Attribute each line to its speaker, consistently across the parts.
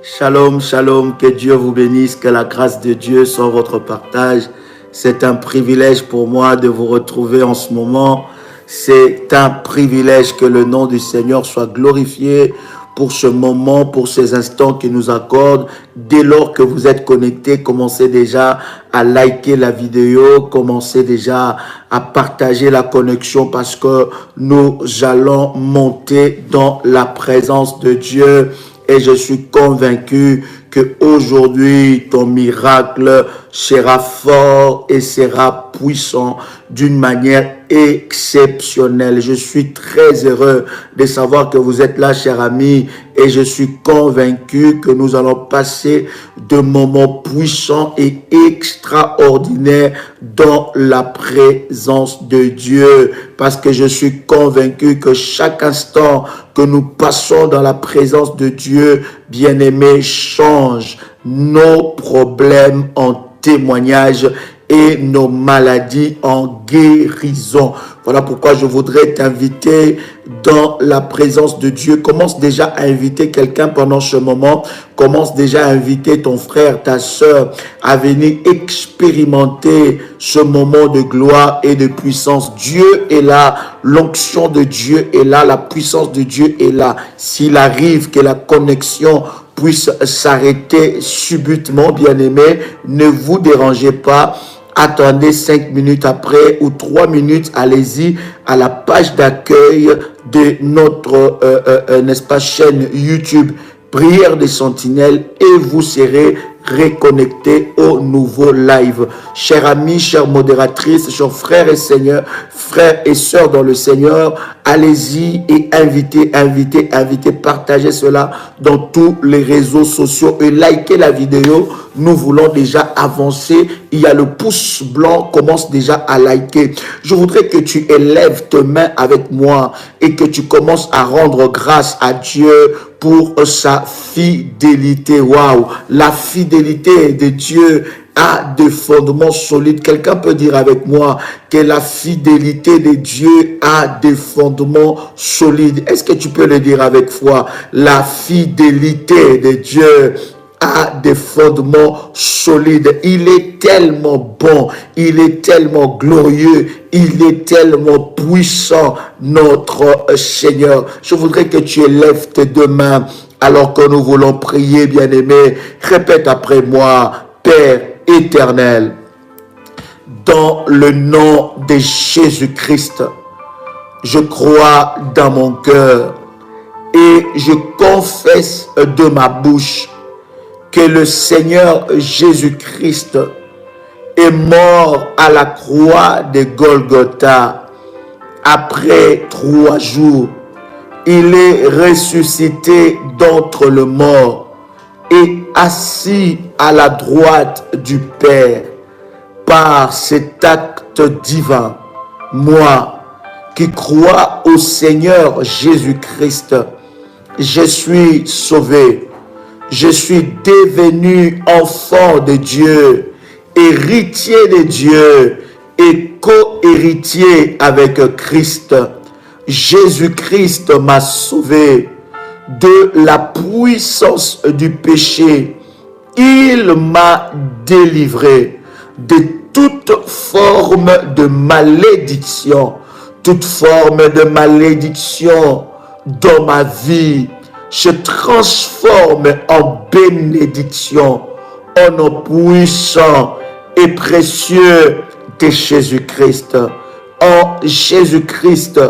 Speaker 1: Shalom, shalom, que Dieu vous bénisse, que la grâce de Dieu soit votre partage. C'est un privilège pour moi de vous retrouver en ce moment. C'est un privilège que le nom du Seigneur soit glorifié pour ce moment, pour ces instants qu'il nous accorde. Dès lors que vous êtes connectés, commencez déjà à liker la vidéo, commencez déjà à partager la connexion parce que nous allons monter dans la présence de Dieu. Et je suis convaincu que aujourd'hui ton miracle sera fort et sera puissant d'une manière exceptionnelle. Je suis très heureux de savoir que vous êtes là, chers amis, et je suis convaincu que nous allons passer de moments puissants et extraordinaires dans la présence de Dieu, parce que je suis convaincu que chaque instant que nous passons dans la présence de Dieu, bien-aimé, change nos problèmes en témoignage et nos maladies en guérison. Voilà pourquoi je voudrais t'inviter dans la présence de Dieu. Commence déjà à inviter quelqu'un pendant ce moment. Commence déjà à inviter ton frère, ta soeur à venir expérimenter ce moment de gloire et de puissance. Dieu est là, l'onction de Dieu est là, la puissance de Dieu est là. S'il arrive que la connexion puisse s'arrêter subitement, bien-aimé, ne vous dérangez pas. Attendez 5 minutes après ou 3 minutes, allez-y à la page d'accueil de notre n'est-ce pas, chaîne YouTube Prière des Sentinelles et vous serez reconnecté au nouveau live. Chers amis, chères modératrices, chers frères et sœurs dans le Seigneur, allez-y et invitez, partagez cela dans tous les réseaux sociaux et likez la vidéo. Nous voulons déjà avancer. Il y a le pouce blanc, commence déjà à liker. Je voudrais que tu élèves tes mains avec moi et que tu commences à rendre grâce à Dieu pour sa fidélité. Waouh, la fidélité de Dieu a des fondements solides. Quelqu'un peut dire avec moi que la fidélité de Dieu a des fondements solides. Est-ce que tu peux le dire avec foi? La fidélité de Dieu a des fondements solides. Il est tellement bon, il est tellement glorieux, il est tellement puissant, notre Seigneur. Je voudrais que tu élèves tes deux mains alors que nous voulons prier, bien-aimé. Répète après moi: Père éternel, dans le nom de Jésus-Christ, je crois dans mon cœur et je confesse de ma bouche que le Seigneur Jésus-Christ est mort à la croix de Golgotha. Après 3 jours, il est ressuscité d'entre les morts et assis à la droite du Père. Par cet acte divin, moi qui crois au Seigneur Jésus-Christ, je suis sauvé. Je suis devenu enfant de Dieu, héritier de Dieu et co-héritier avec Christ. Jésus-Christ m'a sauvé de la puissance du péché. Il m'a délivré de toute forme de malédiction, toute forme de malédiction dans ma vie se transforme en bénédiction au nom puissant et précieux de Jésus-Christ. En Jésus-Christ,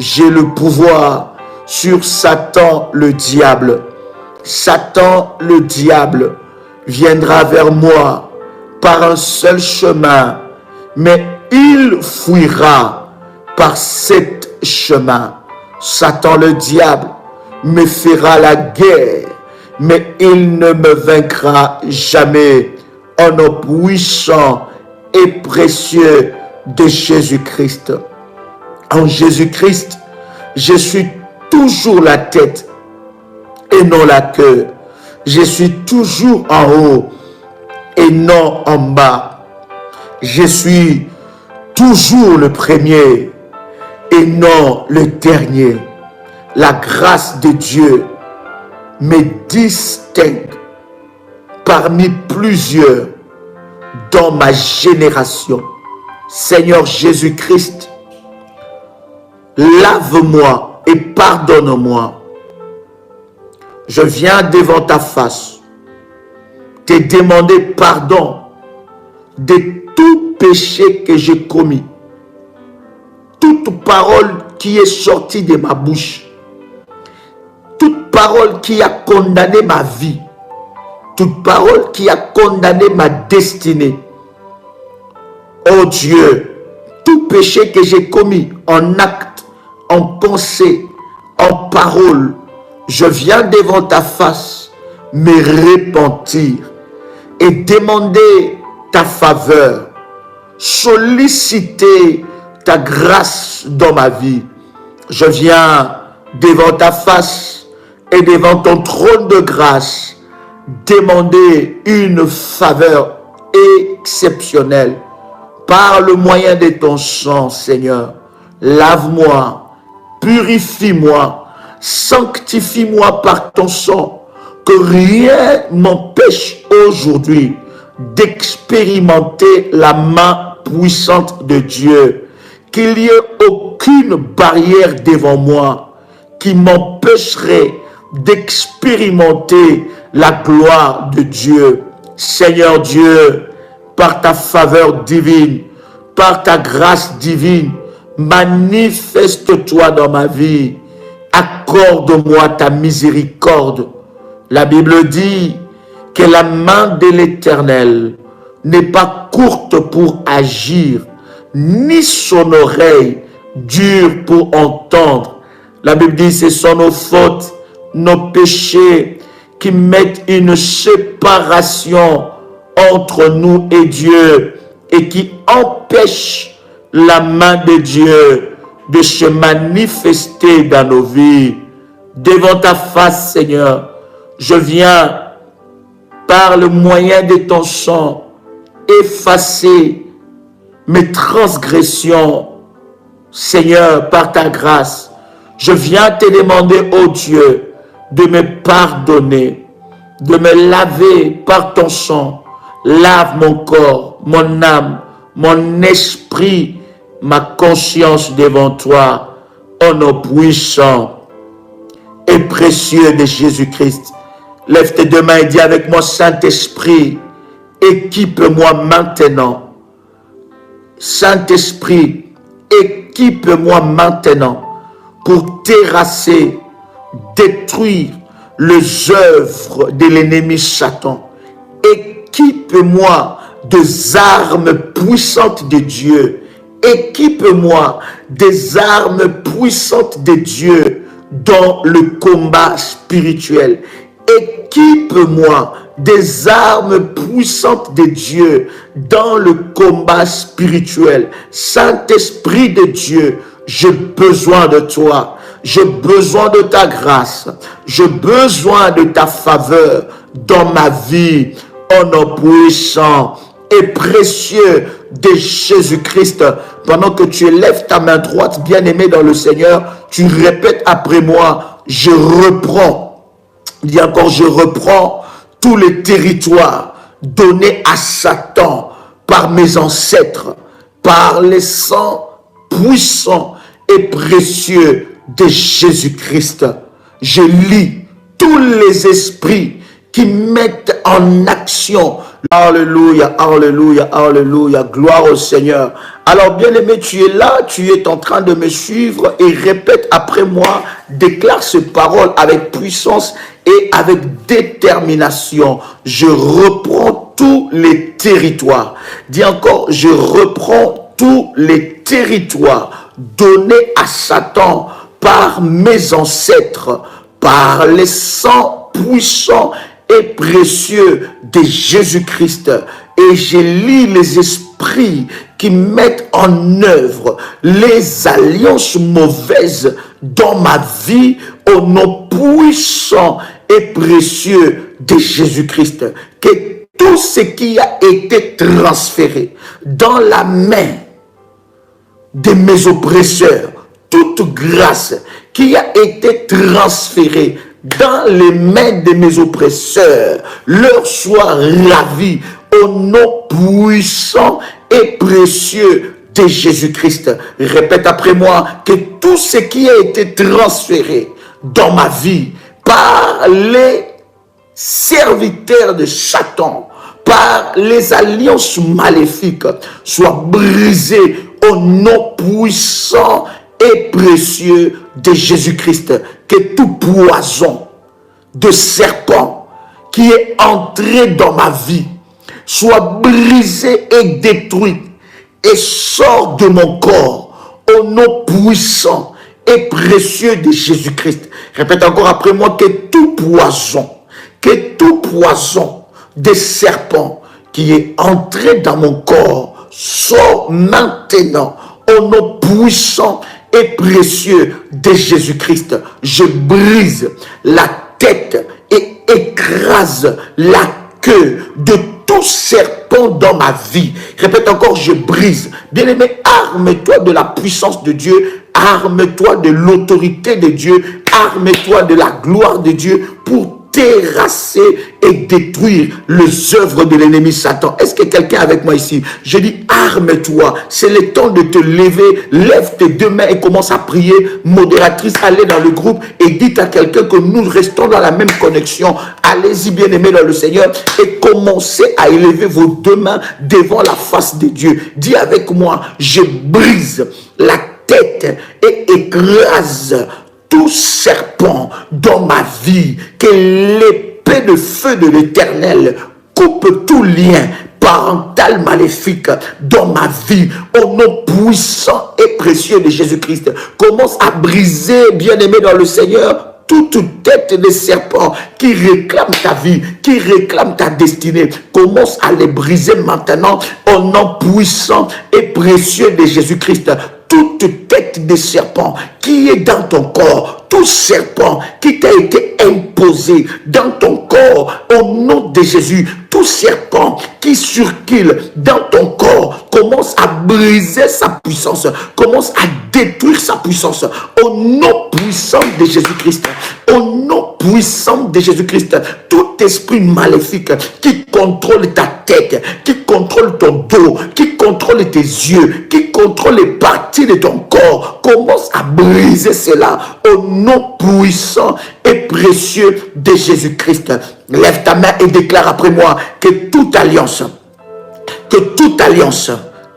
Speaker 1: j'ai le pouvoir sur Satan le diable. Satan le diable viendra vers moi par un seul chemin, mais il fuira par 7 chemins. Satan le diable me fera la guerre, mais il ne me vaincra jamais. Au nom puissant et précieux de Jésus-Christ. En Jésus-Christ, je suis toujours la tête et non la queue. Je suis toujours en haut et non en bas. Je suis toujours le premier et non le dernier. La grâce de Dieu me distingue parmi plusieurs dans ma génération. Seigneur Jésus-Christ, lave-moi et pardonne-moi. Je viens devant ta face te demander pardon de tout péché que j'ai commis, toute parole qui est sortie de ma bouche, toute parole qui a condamné ma vie, toute parole qui a condamné ma destinée. Oh Dieu, tout péché que j'ai commis en acte, en pensée, en parole, je viens devant ta face me repentir et demander ta faveur, solliciter ta grâce dans ma vie. Je viens devant ta face et devant ton trône de grâce demander une faveur exceptionnelle par le moyen de ton sang, Seigneur. Lave-moi, purifie-moi, sanctifie-moi par ton sang, que rien m'empêche aujourd'hui d'expérimenter la main puissante de Dieu, qu'il n'y ait aucune barrière devant moi qui m'empêcherait d'expérimenter la gloire de Dieu. Seigneur Dieu, par ta faveur divine, par ta grâce divine, manifeste-toi dans ma vie. Accorde-moi ta miséricorde. La Bible dit que la main de l'Éternel n'est pas courte pour agir, ni son oreille dure pour entendre. La Bible dit que ce sont nos fautes, nos péchés qui mettent une séparation entre nous et Dieu et qui empêchent la main de Dieu de se manifester dans nos vies. Devant ta face, Seigneur, je viens par le moyen de ton sang effacer mes transgressions. Seigneur, par ta grâce, je viens te demander, ô Dieu, de me pardonner, de me laver par ton sang. Lave mon corps, mon âme, mon esprit, ma conscience devant toi, au nom puissant et précieux de Jésus-Christ. Lève tes deux mains et dis avec moi, Saint-Esprit, équipe-moi maintenant. Saint-Esprit, équipe-moi maintenant pour terrasser, détruire les œuvres de l'ennemi Satan. Équipe-moi des armes puissantes de Dieu. Équipe-moi des armes puissantes de Dieu dans le combat spirituel. Équipe-moi des armes puissantes de Dieu dans le combat spirituel. Saint-Esprit de Dieu, j'ai besoin de toi. J'ai besoin de ta grâce. J'ai besoin de ta faveur dans ma vie. Au nom puissant et précieux de Jésus-Christ, pendant que tu lèves ta main droite, bien-aimé dans le Seigneur, tu répètes après moi, je reprends. Dis encore, je reprends tous les territoires donnés à Satan par mes ancêtres, par les sangs puissants et précieux de Jésus-Christ. Je lis tous les esprits qui mettent en action. Alléluia, alléluia, alléluia, gloire au Seigneur. Alors bien-aimé, tu es là, tu es en train de me suivre et répète après moi, déclare ces paroles avec puissance et avec détermination. Je reprends tous les territoires. Dis encore, je reprends tous les territoires donnés à Satan par mes ancêtres, par les sangs puissants et précieux de Jésus-Christ. Et je lis les esprits qui mettent en œuvre les alliances mauvaises dans ma vie au nom puissant et précieux de Jésus-Christ. Que tout ce qui a été transféré dans la main de mes oppresseurs, toute grâce qui a été transférée dans les mains de mes oppresseurs, leur soit ravi au nom puissant et précieux de Jésus-Christ. Répète après moi que tout ce qui a été transféré dans ma vie par les serviteurs de Satan, par les alliances maléfiques, soit brisé au nom puissant et précieux de Jésus-Christ. Que tout poison de serpent qui est entré dans ma vie soit brisé et détruit et sort de mon corps au nom puissant et précieux de Jésus-Christ. Répète encore après moi que tout poison des serpents qui est entré dans mon corps sort maintenant au nom puissant et précieux de Jésus-Christ. Je brise la tête et écrase la queue de tout serpent dans ma vie. Répète encore, je brise. Bien-aimé, arme-toi de la puissance de Dieu, arme-toi de l'autorité de Dieu, arme-toi de la gloire de Dieu pour terrasser et détruire les œuvres de l'ennemi Satan. Est-ce que quelqu'un est avec moi ici? Je dis arme-toi, c'est le temps de te lever, lève tes deux mains et commence à prier. Modératrice, allez dans le groupe et dites à quelqu'un que nous restons dans la même connexion. Allez-y bien aimés dans le Seigneur et commencez à élever vos deux mains devant la face de Dieu. Dis avec moi, je brise la tête et écrase tout serpent dans ma vie, que l'épée de feu de l'Éternel coupe tout lien parental maléfique dans ma vie, au nom puissant et précieux de Jésus-Christ. Commence à briser, bien-aimé dans le Seigneur, toute tête de serpent qui réclame ta vie, qui réclame ta destinée. Commence à les briser maintenant au nom puissant et précieux de Jésus-Christ. Toute tête de serpent qui est dans ton corps, tout serpent qui t'a été imposé dans ton corps, au nom de Jésus, tout serpent qui circule dans ton corps, commence à briser sa puissance, commence à détruire sa puissance, au nom puissant de Jésus-Christ, au nom puissant de Jésus-Christ. Tout esprit maléfique qui contrôle ta tête, qui contrôle ton dos, qui contrôle tes yeux, qui contrôle les parties de ton corps, commence à briser cela au nom puissant et précieux de Jésus-Christ. Lève ta main et déclare après moi que toute alliance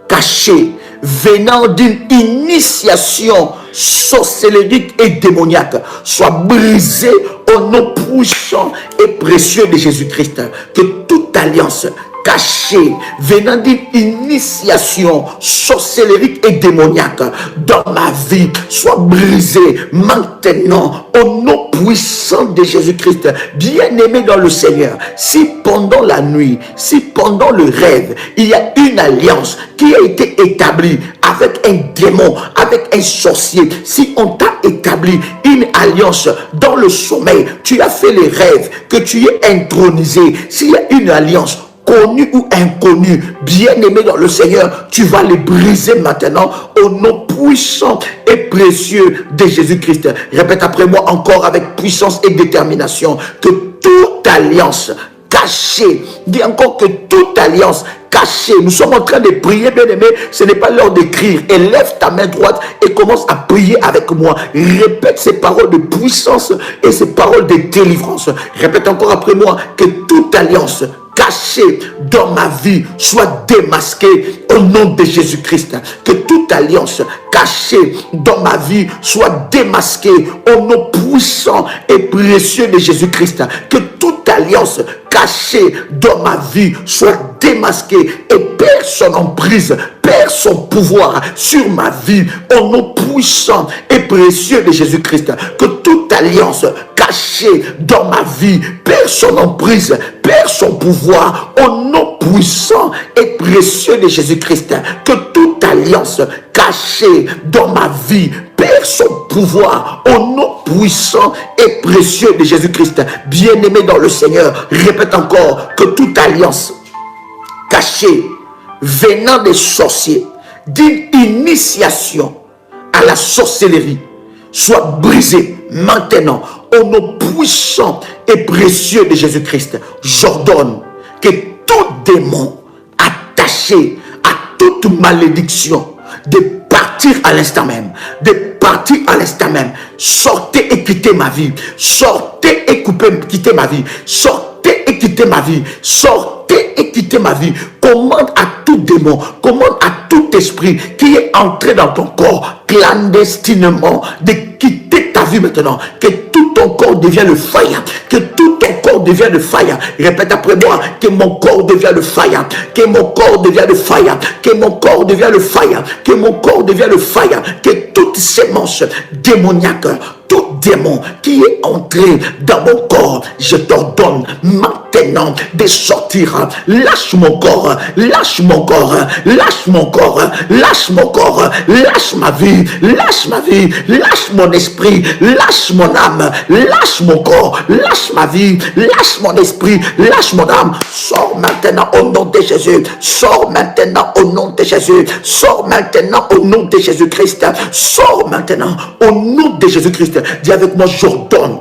Speaker 1: cachée venant d'une initiation sorcellérique et démoniaque soit brisée au nom puissant et précieux de Jésus-Christ. Que toute alliance cachée venant d'une initiation sorcellérique et démoniaque dans ma vie soit brisée maintenant au nom puissant de Jésus-Christ. Bien-aimé dans le Seigneur, si pendant la nuit, si pendant le rêve, il y a une alliance qui a été établie avec un démon, avec un sorcier, si on t'a établi une alliance dans le sommeil, tu as fait les rêves, que tu es intronisé, s'il y a une alliance connu ou inconnu, bien-aimé dans le Seigneur, tu vas les briser maintenant au nom puissant et précieux de Jésus-Christ. Répète après moi encore avec puissance et détermination que toute alliance cachée, dis encore que toute alliance cachée, nous sommes en train de prier, bien-aimé, ce n'est pas l'heure d'écrire. Élève ta main droite et commence à prier avec moi. Répète ces paroles de puissance et ces paroles de délivrance. Répète encore après moi que toute alliance cachée dans ma vie soit démasquée au nom de Jésus-Christ. Que toute alliance cachée dans ma vie soit démasquée au nom puissant et précieux de Jésus-Christ. Que toute alliance cachée dans ma vie soit démasquée et perd son emprise, perd son pouvoir sur ma vie au nom puissant et précieux de Jésus-Christ. Que toute alliance cachée dans ma vie perd son emprise, perd son pouvoir au nom puissant et précieux de Jésus-Christ. Que toute alliance cachée dans ma vie perd son pouvoir au nom puissant et précieux de Jésus-Christ. Bien-aimé dans le Seigneur, répète encore que toute alliance cachée venant des sorciers, d'une initiation à la sorcellerie, soit brisée maintenant, au nom puissant et précieux de Jésus-Christ, j'ordonne que tout démon attaché à toute malédiction de partir à l'instant même, de partir à l'instant même, sortez et quittez ma vie, sortez et quittez ma vie, sortez et quittez ma vie, sortez et quittez ma vie. Commande à tout démon, commande à tout esprit qui est entré dans ton corps clandestinement de quitter ta vie maintenant, que tout ton corps devienne le fire, que tout ton corps devienne le fire. Répète après moi, que mon corps devienne le fire, que mon corps devienne le fire, que mon corps devienne le fire, que mon corps devienne le fire, que toute sémence démoniaque, tout démon qui est entré dans mon corps, je t'ordonne maintenant de sortir. Lâche mon corps, lâche mon corps, lâche mon corps, lâche mon corps, lâche ma vie, lâche ma vie, lâche mon esprit, lâche mon âme, lâche mon corps, lâche ma vie, lâche mon esprit, lâche mon âme. Sors maintenant au nom de Jésus, sors maintenant au nom de Jésus, sors maintenant au nom de Jésus-Christ, sors maintenant au nom de Jésus-Christ. Dis avec moi, j'ordonne.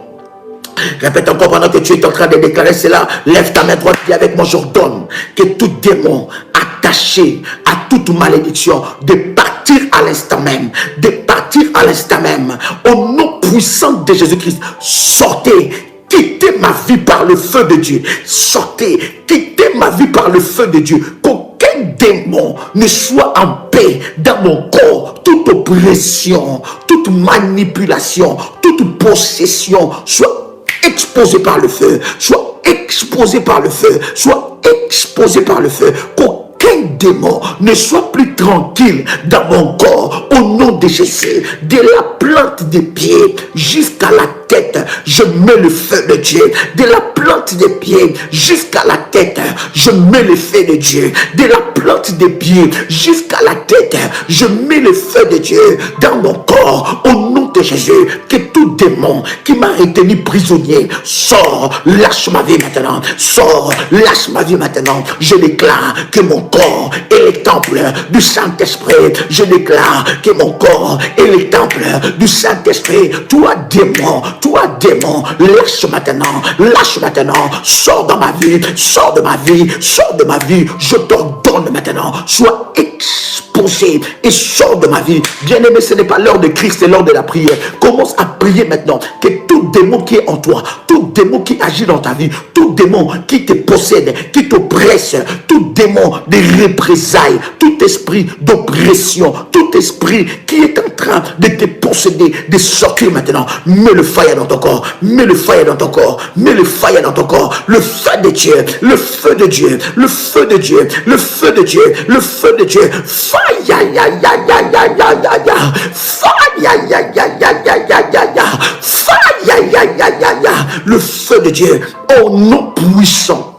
Speaker 1: Répète encore pendant que tu es en train de déclarer cela. Lève ta main droite, dis avec moi, j'ordonne que tout démon attaché à toute malédiction de partir à l'instant même, de partir à l'instant même, au nom puissant de Jésus-Christ. Sortez, quittez ma vie par le feu de Dieu. Sortez, quittez ma vie par le feu de Dieu. Qu'aucun démon ne soit en paix dans mon corps. Toute oppression, toute manipulation, toute possession soit exposée par le feu, soit exposée par le feu, soit exposée par le feu. Qu'aucun démon ne soit plus tranquille dans mon corps. Au nom de Jésus, de la plante des pieds jusqu'à la tête, je mets le feu de Dieu. De la plante des pieds jusqu'à la tête, je mets le feu de Dieu. De la plante des pieds jusqu'à la tête, je mets le feu de Dieu dans mon corps. Au nom de Jésus, que tout démon qui m'a retenu prisonnier sort, lâche ma vie maintenant. Sors, lâche ma vie maintenant. Je déclare que mon corps est le temple du Saint-Esprit. Je déclare que mon corps est le temple du Saint-Esprit. Toi démon, lâche maintenant, sors dans ma vie, sors de ma vie, sors de ma vie. Je t'ordonne maintenant, sois exposé et sors de ma vie. Bien-aimé, ce n'est pas l'heure de crier, c'est l'heure de la prière. Commence à prier maintenant, que tout démon qui est en toi, tout démon qui agit dans ta vie, tout démon qui te possède, qui t'oppresse, tout démon de représailles, tout esprit d'oppression, tout esprit qui est en train de te posséder, de sortir maintenant. Mets le feu dans ton corps, mets le feu dans ton corps, mets le feu dans ton corps. Le feu de Dieu, le feu de Dieu, le feu de Dieu, le feu de Dieu, le feu de Dieu. Fire, ya, ya, ya, ya, ya, ya, ya, ya. Fire, ya, ya, ya, ya, ya, ya, ya, ya. Fire, ya, ya, ya, ya, ya. Le feu de Dieu, au nom puissant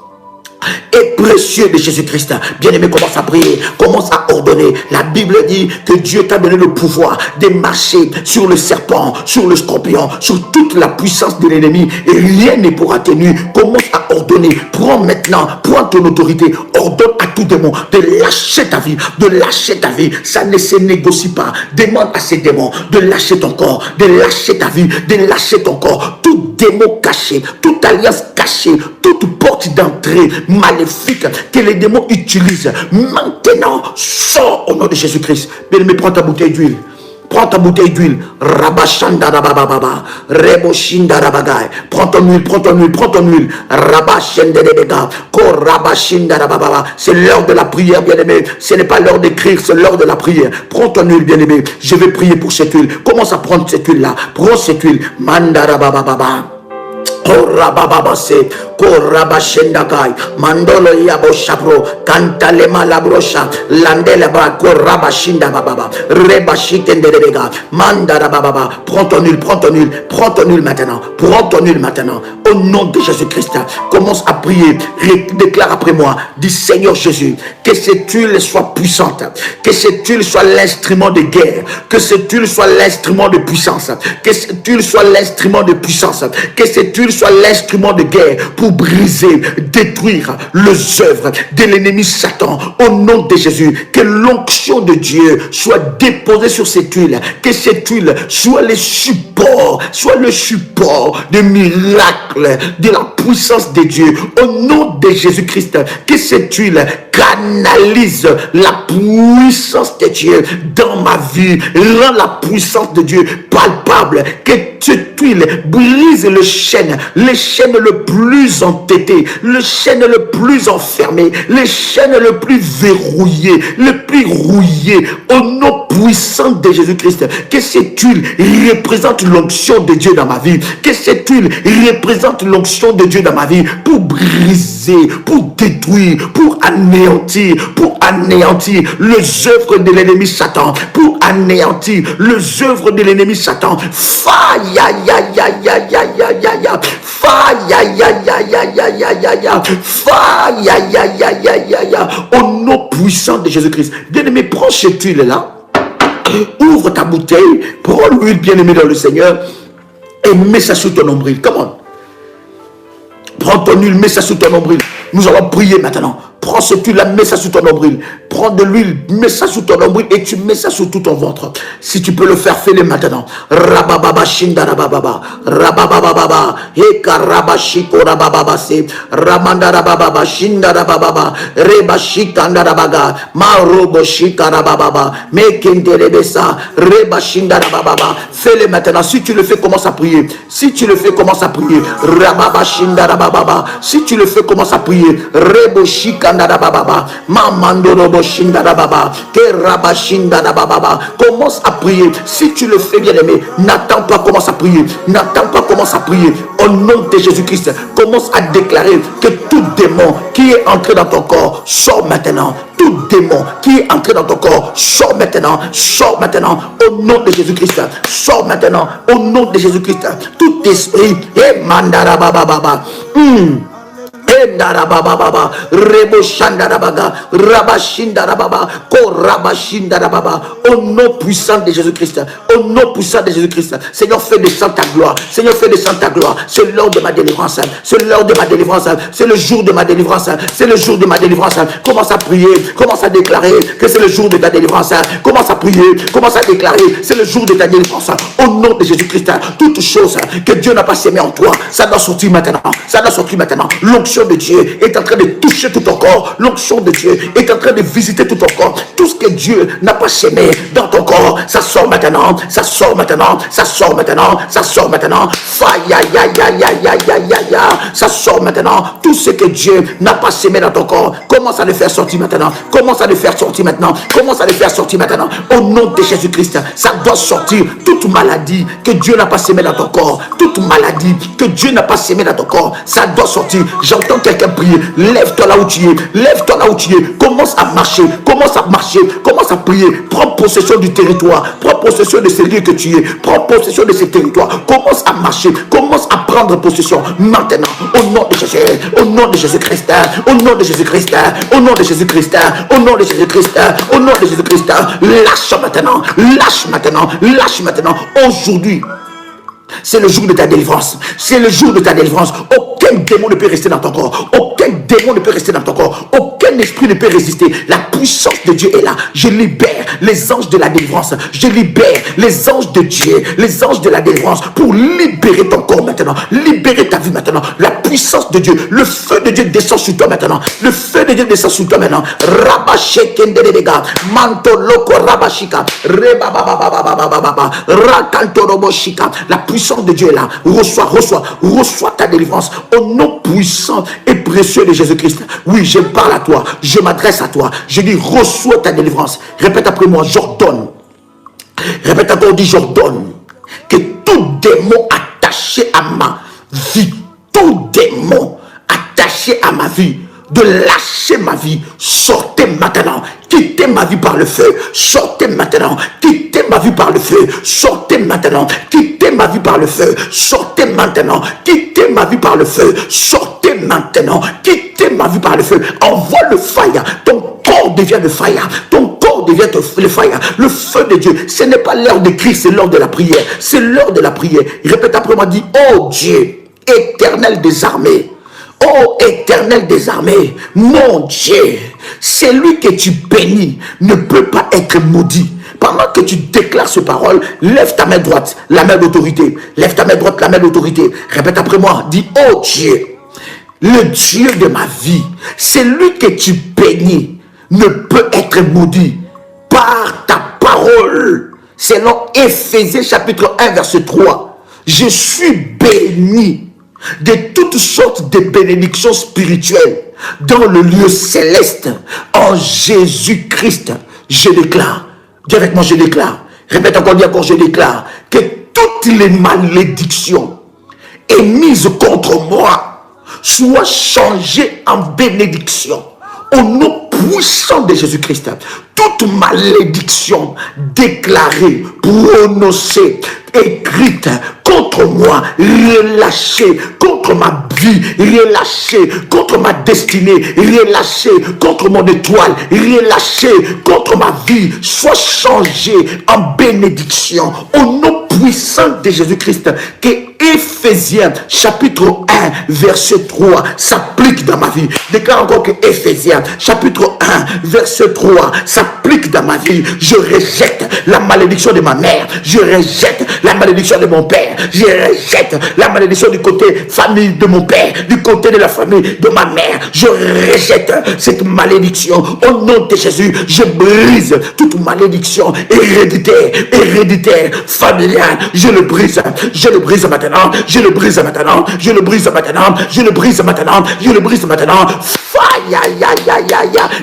Speaker 1: et précieux de Jésus-Christ. Bien-aimé, commence à prier, commence à ordonner. La Bible dit que Dieu t'a donné le pouvoir de marcher sur le serpent, sur le scorpion, sur toute la puissance de l'ennemi, et rien ne pourra tenir. Commence à ordonner. Prends maintenant, prends ton autorité, ordonne à tout démon de lâcher ta vie, de lâcher ta vie. Ça ne se négocie pas. Demande à ces démons de lâcher ton corps, de lâcher ta vie, de lâcher ton corps. Tout démon caché, toute alliance cachée, toute porte d'entrée maléfique que les démons utilisent, maintenant sors au nom de Jésus-Christ. Bien-aimé, prends ta bouteille d'huile. Prends ta bouteille d'huile. Rabashanda rabababa. Reboshinda rabagai. Prends ton huile, prends ton huile, prends ton huile. Rabashende rebega. Ko rabashinda rabababa. C'est l'heure de la prière, bien-aimé. Ce n'est pas l'heure d'écrire, c'est l'heure de la prière. Prends ton huile, bien-aimé. Je vais prier pour cette huile. Commence à prendre cette huile-là. Prends cette huile. Manda rabababa. Korabababase, korabashendakai, mandolo yabo shabro, kantalema labrosha, landeleba, korabashinda bababa, rebashikendebega, mandara bababa. Prends ton huile, prends ton huile, prends ton huile maintenant, prends ton huile maintenant. Au nom de Jésus-Christ, commence à prier, déclare après moi, dis Seigneur Jésus, que cette huile soit puissante, que cette huile soit l'instrument de guerre, que cette huile soit l'instrument de puissance, que cette huile soit l'instrument de puissance, que cette huile sois l'instrument de guerre pour briser, détruire les œuvres de l'ennemi Satan. Au nom de Jésus, que l'onction de Dieu soit déposée sur cette huile. Que cette huile soit le support de miracles, de la puissance de Dieu. Au nom de Jésus-Christ, que cette huile canalise la puissance de Dieu dans ma vie. Rend la puissance de Dieu palpable. Que cette huile brise les chaînes le plus entêtées, les chaînes le plus enfermées, les chaînes le plus verrouillées, le plus rouillées. Au nom puissant de Jésus-Christ, que cette huile représente l'onction de Dieu dans ma vie. Que cette huile représente l'onction de Dieu dans ma vie pour briser, pour détruire, pour anéantir les œuvres de l'ennemi Satan, pour anéantir les œuvres de l'ennemi Satan. Faille, au nom puissant de Jésus-Christ. Bien-aimé, prends cette huile-là, ouvre ta bouteille, prends l'huile, bien-aimé dans le Seigneur, et mets ça sur ton nombril. Come on. Prends ton huile, mets ça sur ton nombril. Nous allons prier maintenant. Prends cette huile, mets ça sur ton nombril. Prends de l'huile, mets ça sur ton nombril et tu mets ça sur tout ton ventre. Si tu peux le faire, fais-le maintenant. Rabababa shinda rabababa. Rabababa. Eka rabashiko rabababa se. Ramanda rabababa shinda rabababa. Reba shikanda rabaga. Marobo shika rabababa. Mekende rebesa. Reba shinda rabababa. Fais-le maintenant. Si tu le fais, commence à prier. Si tu le fais, commence à prier. Rababa shinda rabababa. Si tu le fais, commence à prier. Rebo shika commence à prier. Si tu le fais, bien aimé, n'attends pas, commence à prier. N'attends pas, commence à prier. Au nom de Jésus-Christ, commence à déclarer que tout démon qui est entré dans ton corps sort maintenant. Tout démon qui est entré dans ton corps sort maintenant. Sort maintenant. Au nom de Jésus-Christ, sort maintenant. Au nom de Jésus-Christ, tout esprit et mandara baba baba. Baba, Rebo Shandarabaga, Rabashindarababa, Ko Rabashindarababa, au nom puissant de Jésus-Christ, au nom puissant de Jésus-Christ, Seigneur, fais descendre ta gloire, Seigneur, fais descendre ta gloire, c'est l'heure de ma délivrance, c'est l'heure de ma délivrance, c'est le jour de ma délivrance, c'est le jour de ma délivrance. Commence à prier, commence à déclarer que c'est le jour de ta délivrance, commence à prier, commence à déclarer, c'est le jour de ta délivrance, au nom de Jésus-Christ. Toute chose que Dieu n'a pas sémé en toi, ça doit sortir maintenant, ça doit sortir maintenant. L'onction de Dieu est en train de toucher tout ton corps. L'onction de Dieu est en train de visiter tout ton corps. Tout ce que Dieu n'a pas semé dans ton corps, ça sort maintenant, ça sort maintenant, ça sort maintenant, ça sort maintenant. Ça sort maintenant. Tout ce que Dieu n'a pas semé dans ton corps, commence à le faire sortir maintenant. Commence à le faire sortir maintenant. Commence à le faire sortir maintenant. Au nom de Jésus-Christ, ça doit sortir. Toute maladie que Dieu n'a pas semé dans ton corps, toute maladie que Dieu n'a pas semé dans ton corps, ça doit sortir. J'entends quelqu'un prier. Lève-toi là où tu es. Lève-toi là où tu es. Commence à marcher. Commence à marcher. Commence à prier. Prends possession du territoire. Prends possession de ce lieu que tu es. Prends possession de ce territoire. Commence à marcher. Commence à prendre possession. Maintenant. Au nom de Jésus. Au nom de Jésus-Christ. Au nom de Jésus-Christ. Au nom de Jésus-Christ. Au nom de Jésus-Christ. Au nom de Jésus-Christ. Lâche maintenant. Lâche maintenant. Lâche maintenant. Aujourd'hui, c'est le jour de ta délivrance. C'est le jour de ta délivrance. Aucun démon ne peut rester dans ton corps. Aucun démon ne peut rester dans ton corps. Aucun esprit ne peut résister. La puissance de Dieu est là. Je libère les anges de la délivrance. Je libère les anges de Dieu, les anges de la délivrance pour libérer ton corps maintenant. Libérer ta vie maintenant. La puissance de Dieu. Le feu de Dieu descend sur toi maintenant. Le feu de Dieu descend sur toi maintenant. Rabashekendedega. Mantoloko rabashika. Rebabababababababa. Rakantoroboshika. La puissance de Dieu est là. Reçois ta délivrance au nom puissant et précieux de Jésus-Christ. Oui, je parle à toi, je m'adresse à toi. Je dis, reçois ta délivrance. Répète après moi, j'ordonne. Répète encore, dis, j'ordonne que tout démon attaché à ma vie, tout démon attaché à ma vie, de lâcher ma vie, sortez maintenant, quittez ma vie par le feu, sortez maintenant, quittez ma vie par le feu, sortez maintenant, quittez ma vie par le feu, sortez maintenant, quittez ma vie par le feu, sortez maintenant, quittez ma vie par le feu, envoie le fire, ton corps devient le fire, ton corps devient le fire, le feu de Dieu. Ce n'est pas l'heure de cri, c'est l'heure de la prière, c'est l'heure de la prière. Répète après moi, dis, oh Dieu, Éternel des armées. Oh Éternel des armées, mon Dieu, celui que tu bénis ne peut pas être maudit. Pendant que tu déclares ce parole, lève ta main droite, la main d'autorité. Lève ta main droite, la main d'autorité. Répète après moi, dis, oh Dieu, le Dieu de ma vie, celui que tu bénis ne peut être maudit par ta parole. Selon Éphésiens chapitre 1 verset 3, je suis béni de toutes sortes de bénédictions spirituelles dans le lieu céleste en Jésus-Christ. Je déclare, dis avec moi, je déclare, répète encore, dis encore, je déclare que toutes les malédictions émises contre moi soient changées en bénédictions au nom puissant de Jésus-Christ. Toute malédiction déclarée, prononcée, écrite contre moi, relâchée contre ma vie, relâchée contre ma destinée, relâchée contre mon étoile, relâchée contre ma vie, soit changée en bénédiction au nom puissant de Jésus-Christ. Que Éphésiens chapitre 1 verset 3 s'applique dans ma vie. Déclare encore que Éphésiens chapitre 1 verset 3 s'applique dans ma vie. Je rejette la malédiction de ma mère, je rejette la malédiction de mon père, je rejette la malédiction du côté famille de mon père, du côté de la famille de ma mère. Je rejette cette malédiction au nom de Jésus. Je brise toute malédiction héréditaire, familiale. Je le brise maintenant, je le brise maintenant, je le brise maintenant, je le brise maintenant, je le brise maintenant.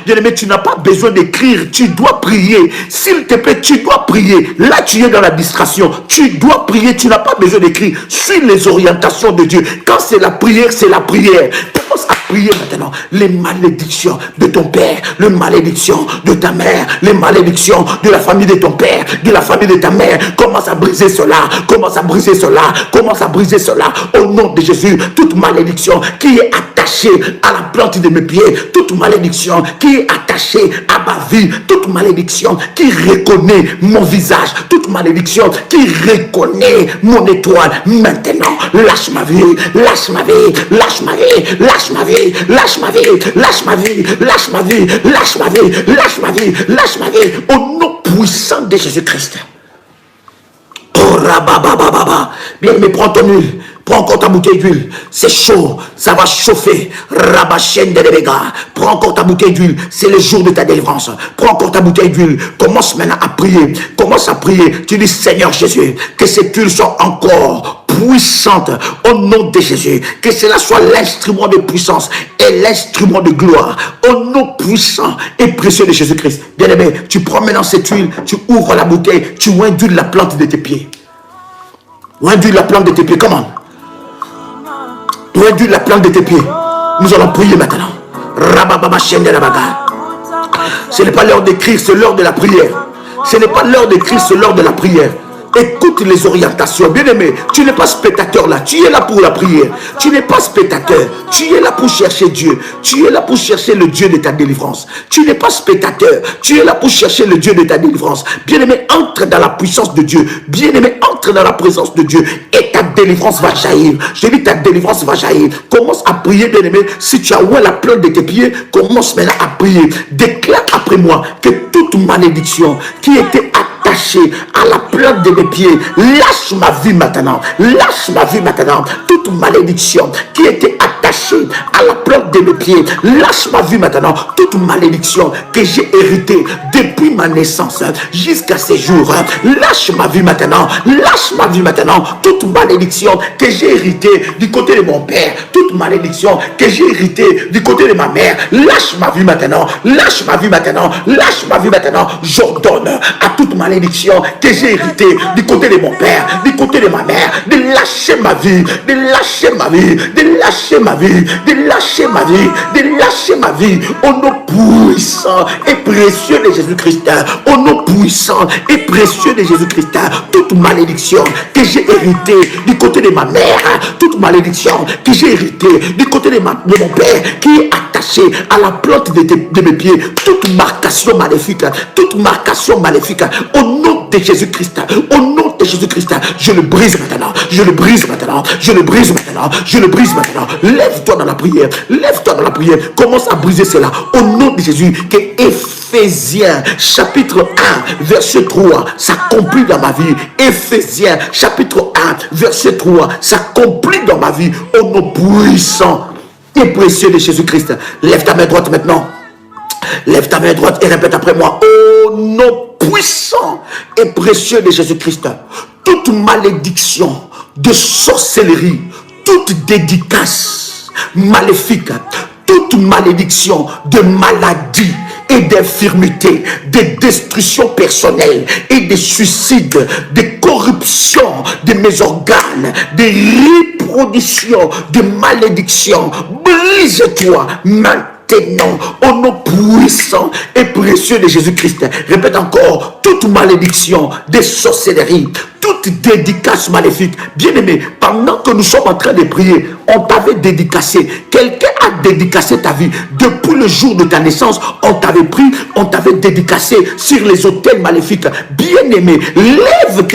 Speaker 1: Bien-aimé, tu n'as pas besoin d'écrire, tu dois prier. S'il te plaît, tu dois prier. Là, tu es dans la distraction. Tu dois prier, tu n'as pas besoin d'écrire. Suis les orientations de Dieu. Quand c'est la prière, c'est la prière. Commence à prier maintenant. Les malédictions de ton père, les malédictions de ta mère, les malédictions de la famille de ton père, de la famille de ta mère. Commence à briser cela. Commence à briser cela. Commence à briser cela. Au nom de Jésus, toute malédiction qui est attachée à la plante de mes pieds, toute malédiction qui est attachée à ma vie, toute malédiction qui reconnaît mon visage, toute malédiction qui reconnaît mon étoile, maintenant, lâche ma vie, lâche ma vie, lâche ma vie, lâche ma vie, lâche ma vie, lâche ma vie, lâche ma vie, lâche ma vie, lâche ma vie, lâche ma vie, au nom puissant de Jésus-Christ. Oh, rababababa. Bien, mais prends ton huile. Prends encore ta bouteille d'huile. C'est chaud. Ça va chauffer. Rabachène de Rebega. Prends encore ta bouteille d'huile. C'est le jour de ta délivrance. Prends encore ta bouteille d'huile. Commence maintenant à prier. Commence à prier. Tu dis, Seigneur Jésus, que cette huile soit encore puissante au nom de Jésus. Que cela soit l'instrument de puissance et l'instrument de gloire au nom puissant et précieux de Jésus-Christ. Bien-aimé, tu prends maintenant cette huile, tu ouvres la bouteille, tu induis la plante de tes pieds. Induis la plante de tes pieds. Comment? Induis la plante de tes pieds. Nous allons prier maintenant. Rabababa chaîne de la bagarre. Ce n'est pas l'heure d'écrire, c'est l'heure de la prière. Ce n'est pas l'heure d'écrire, c'est l'heure de la prière. Écoute les orientations. Bien-aimé, tu n'es pas spectateur là. Tu es là pour la prière. Tu n'es pas spectateur. Tu es là pour chercher Dieu. Tu es là pour chercher le Dieu de ta délivrance. Tu n'es pas spectateur. Tu es là pour chercher le Dieu de ta délivrance. Bien-aimé, entre dans la puissance de Dieu. Bien-aimé, entre dans la présence de Dieu. Et ta délivrance va jaillir. Je dis, ta délivrance va jaillir. Commence à prier, bien-aimé. Si tu as oué la plante de tes pieds, commence maintenant à prier. Déclare après moi que toute malédiction qui était attachée à la plante de mes pieds, lâche ma vie maintenant. Lâche ma vie maintenant. Toute malédiction qui était attachée à la plante de mes pieds, lâche ma vie maintenant. Toute malédiction que j'ai héritée depuis ma naissance jusqu'à ces jours, lâche ma vie maintenant. Lâche ma vie maintenant. Toute malédiction que j'ai héritée du côté de mon père, toute malédiction que j'ai héritée du côté de ma mère, lâche ma vie maintenant. Lâche ma vie maintenant. Lâche ma vie maintenant. J'ordonne à toute malédiction que j'ai héritée du côté de mon père, du côté de ma mère, de lâcher ma vie, de lâcher ma vie, de lâcher ma vie, de lâcher ma vie, de lâcher ma vie, au nom puissant et précieux de Jésus-Christ, au nom puissant et précieux de Jésus-Christ. Toute malédiction que j'ai héritée du côté de ma mère, toute malédiction que j'ai héritée du côté de mon père, qui est attachée à la plante de mes pieds, toute marcation maléfique, au nom de Jésus-Christ, au nom de Jésus-Christ, je le brise maintenant, je le brise maintenant, je le brise maintenant, je le brise maintenant. Lève-toi dans la prière, lève-toi dans la prière, commence à briser cela, au nom de Jésus. Que Éphésiens chapitre 1 verset 3 s'accomplit dans ma vie. Éphésiens chapitre 1 verset 3 s'accomplit dans ma vie, au nom puissant et précieux de Jésus-Christ. Lève ta main droite maintenant. Lève ta main droite et répète après moi. Au nom puissant et précieux de Jésus-Christ, toute malédiction de sorcellerie, toute dédicace maléfique, toute malédiction de maladie et d'infirmité, de destruction personnelle et de suicide, de corruption de mes organes, de reproduction, de malédiction, brise-toi maintenant. Au nom puissant et précieux de Jésus-Christ. Répète encore, toute malédiction de sorcellerie, toute dédicace maléfique. Bien-aimé, pendant que nous sommes en train de prier, on t'avait dédicacé. Quelqu'un a dédicacé ta vie. Depuis le jour de ta naissance, on t'avait pris, on t'avait dédicacé sur les autels maléfiques. Bien-aimé, lève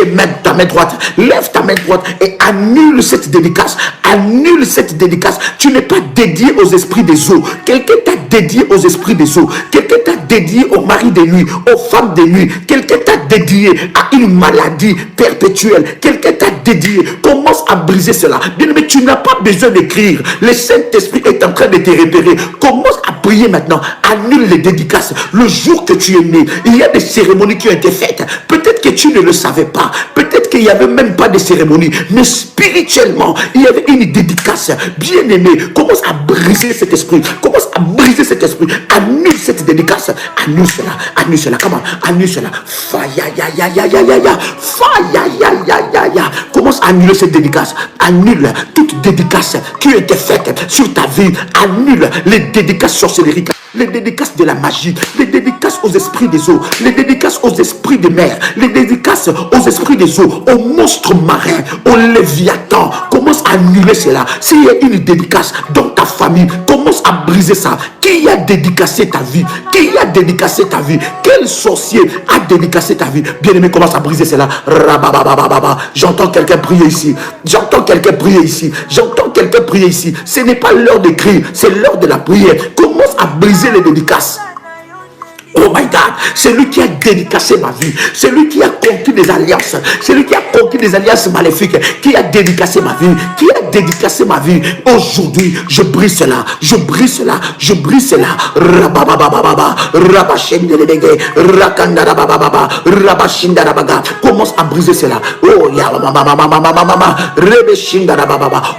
Speaker 1: ta main droite, lève ta main droite et annule cette dédicace. Annule cette dédicace. Tu n'es pas dédié aux esprits des eaux. Quelqu'un t'a dédié aux esprits des eaux. Quelqu'un t'a dédié aux maris des nuits, aux femmes des nuits. Quelqu'un t'a dédié à une maladie perpétuelle. Quelqu'un t'a dédié. Commence à briser cela. Bien, mais tu n'as pas besoin d'écrire. Le Saint-Esprit est en train de te repérer. Commence à prier maintenant. Annule les dédicaces. Le jour que tu es né, il y a des cérémonies qui ont été faites. Peut-être que tu ne le savais pas. Peut-être qu'il n'y avait même pas de cérémonie. Mais spirituellement, il y avait une dédicace. Bien-aimé, commence à briser cet esprit. Commence à briser cet esprit. Annule cette dédicace. Annule cela. Annule cela. Comment? Annule cela. Commence à annuler cette dédicace. Annule toute dédicace qui a été faite sur ta vie. Annule les dédicaces sorcellériques, les dédicaces de la magie, les dédicaces aux esprits des eaux, les dédicaces aux esprits des mers, les dédicaces aux esprits des eaux, aux monstres marins, aux léviathans. Commence à annuler cela. S'il y a une dédicace dans ta famille, commence à briser ça. Qui a dédicacé ta vie? Qui a dédicacé ta vie? Quel sorcier a dédicacé ta vie? Bien-aimé, commence à briser cela. J'entends quelqu'un prier ici. J'entends quelqu'un prier ici. J'entends quelqu'un prier ici. Ce n'est pas l'heure d'écrire, c'est l'heure de la prière. Commence à briser les dédicaces. Oh my God, c'est lui qui a dédicacé ma vie, c'est lui qui a conclu des alliances, c'est lui qui a conclu des alliances maléfiques, qui a dédicacé ma vie, qui a dédicacé ma vie. Aujourd'hui, je brise cela, je brise cela, je brise cela. Commence à briser cela. Oh ya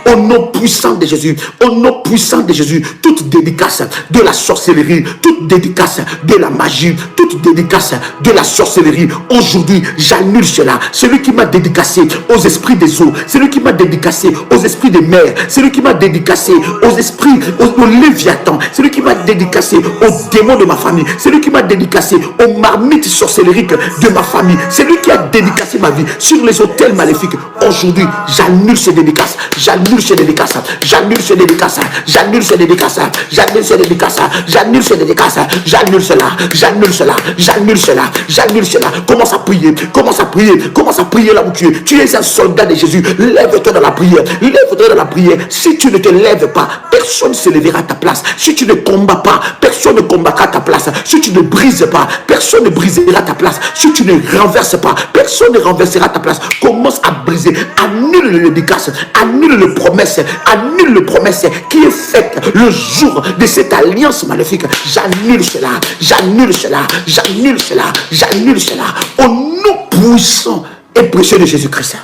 Speaker 1: au nom puissant de Jésus, au nom puissant de Jésus, toute dédicace de la sorcellerie, toute dédicace de la magie, toute dédicace de la sorcellerie, aujourd'hui j'annule cela. Celui qui m'a dédicacé aux esprits des eaux, celui qui m'a dédicacé aux esprits des mers, celui qui m'a dédicacé aux esprits, aux léviathans, celui qui m'a dédicacé aux démons de ma famille, celui qui m'a dédicacé aux marmites sorcellériques de ma famille, celui qui a dédicacé ma vie sur les autels maléfiques. Aujourd'hui j'annule ces dédicaces, j'annule ces dédicaces, j'annule ces dédicaces, j'annule ces dédicaces, j'annule ces dédicaces, j'annule ces dédicaces, j'annule cela, j'annule cela, j'annule cela, j'annule cela. Commence à prier, commence à prier, commence à prier là où tu es. Tu es un soldat de Jésus. Lève-toi dans la prière, lève-toi dans la prière. Si tu ne te lèves pas, personne ne se lèvera à ta place. Si tu ne combats pas, personne ne combattra à ta place. Si tu ne brises pas, personne ne brisera ta place. Si tu ne renverses pas, personne ne renversera ta place. Commence à briser, annule le dédicace, annule le promesse, annule le promesse qui est faite le jour de cette alliance maléfique. J'annule cela, j'annule cela, j'annule cela, j'annule cela au nom puissant et précieux de Jésus-Christ.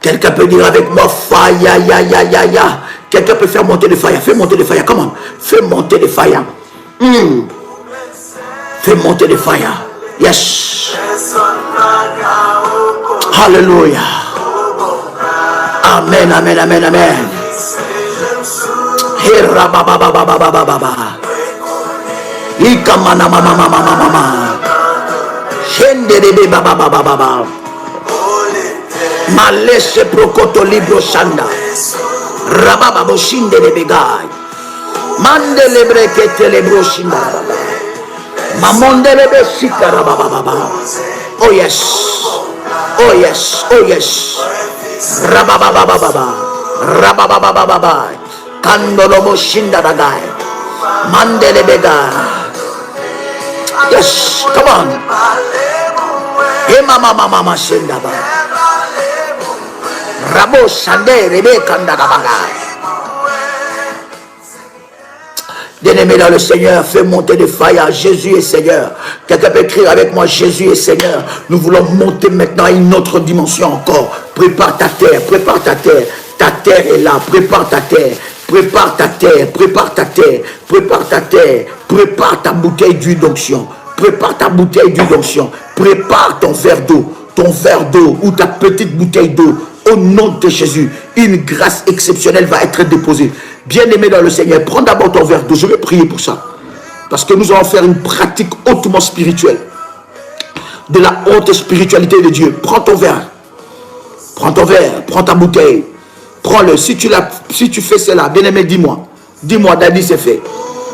Speaker 1: Quelqu'un peut dire avec moi fire, ya. Quelqu'un peut faire monter le fire, fais monter le fire, comment? Fais monter le fire. Fais monter le fire. Yes. Hallelujah. Amen, amen, amen, amen. Ikamana mama. Shendere baba. Malese prokoto libro shanda. Rababa boshinde le begai. Mandele brekete le broshinda. Mamondelebe Shikarababa. Oh yes. Oh yes. Oh yes. Rabababababa. Rabababababa. Kandolomo Shindadagai. Mandelebega. Yes. Come on. Hey mama Shindaba. Rabo Shande Rebe Kandadabagai. Bien-aimé dans le Seigneur, fais monter des failles à Jésus est Seigneur. Quelqu'un peut écrire avec moi, Jésus est Seigneur. Nous voulons monter maintenant à une autre dimension encore. Prépare ta terre, prépare ta terre. Ta terre est là, prépare ta terre. Prépare ta terre, prépare ta terre, prépare ta terre. Prépare ta bouteille d'huile d'onction. Prépare ta bouteille d'huile d'onction. Prépare ton verre d'eau ou ta petite bouteille d'eau. Au nom de Jésus, une grâce exceptionnelle va être déposée. Bien-aimé dans le Seigneur, prends d'abord ton verre d'eau. Je vais prier pour ça. Parce que nous allons faire une pratique hautement spirituelle. De la haute spiritualité de Dieu. Prends ton verre. Prends ton verre. Prends ta bouteille. Prends-le. Si tu fais cela, bien-aimé, dis-moi. Dis-moi, Daddy, c'est fait.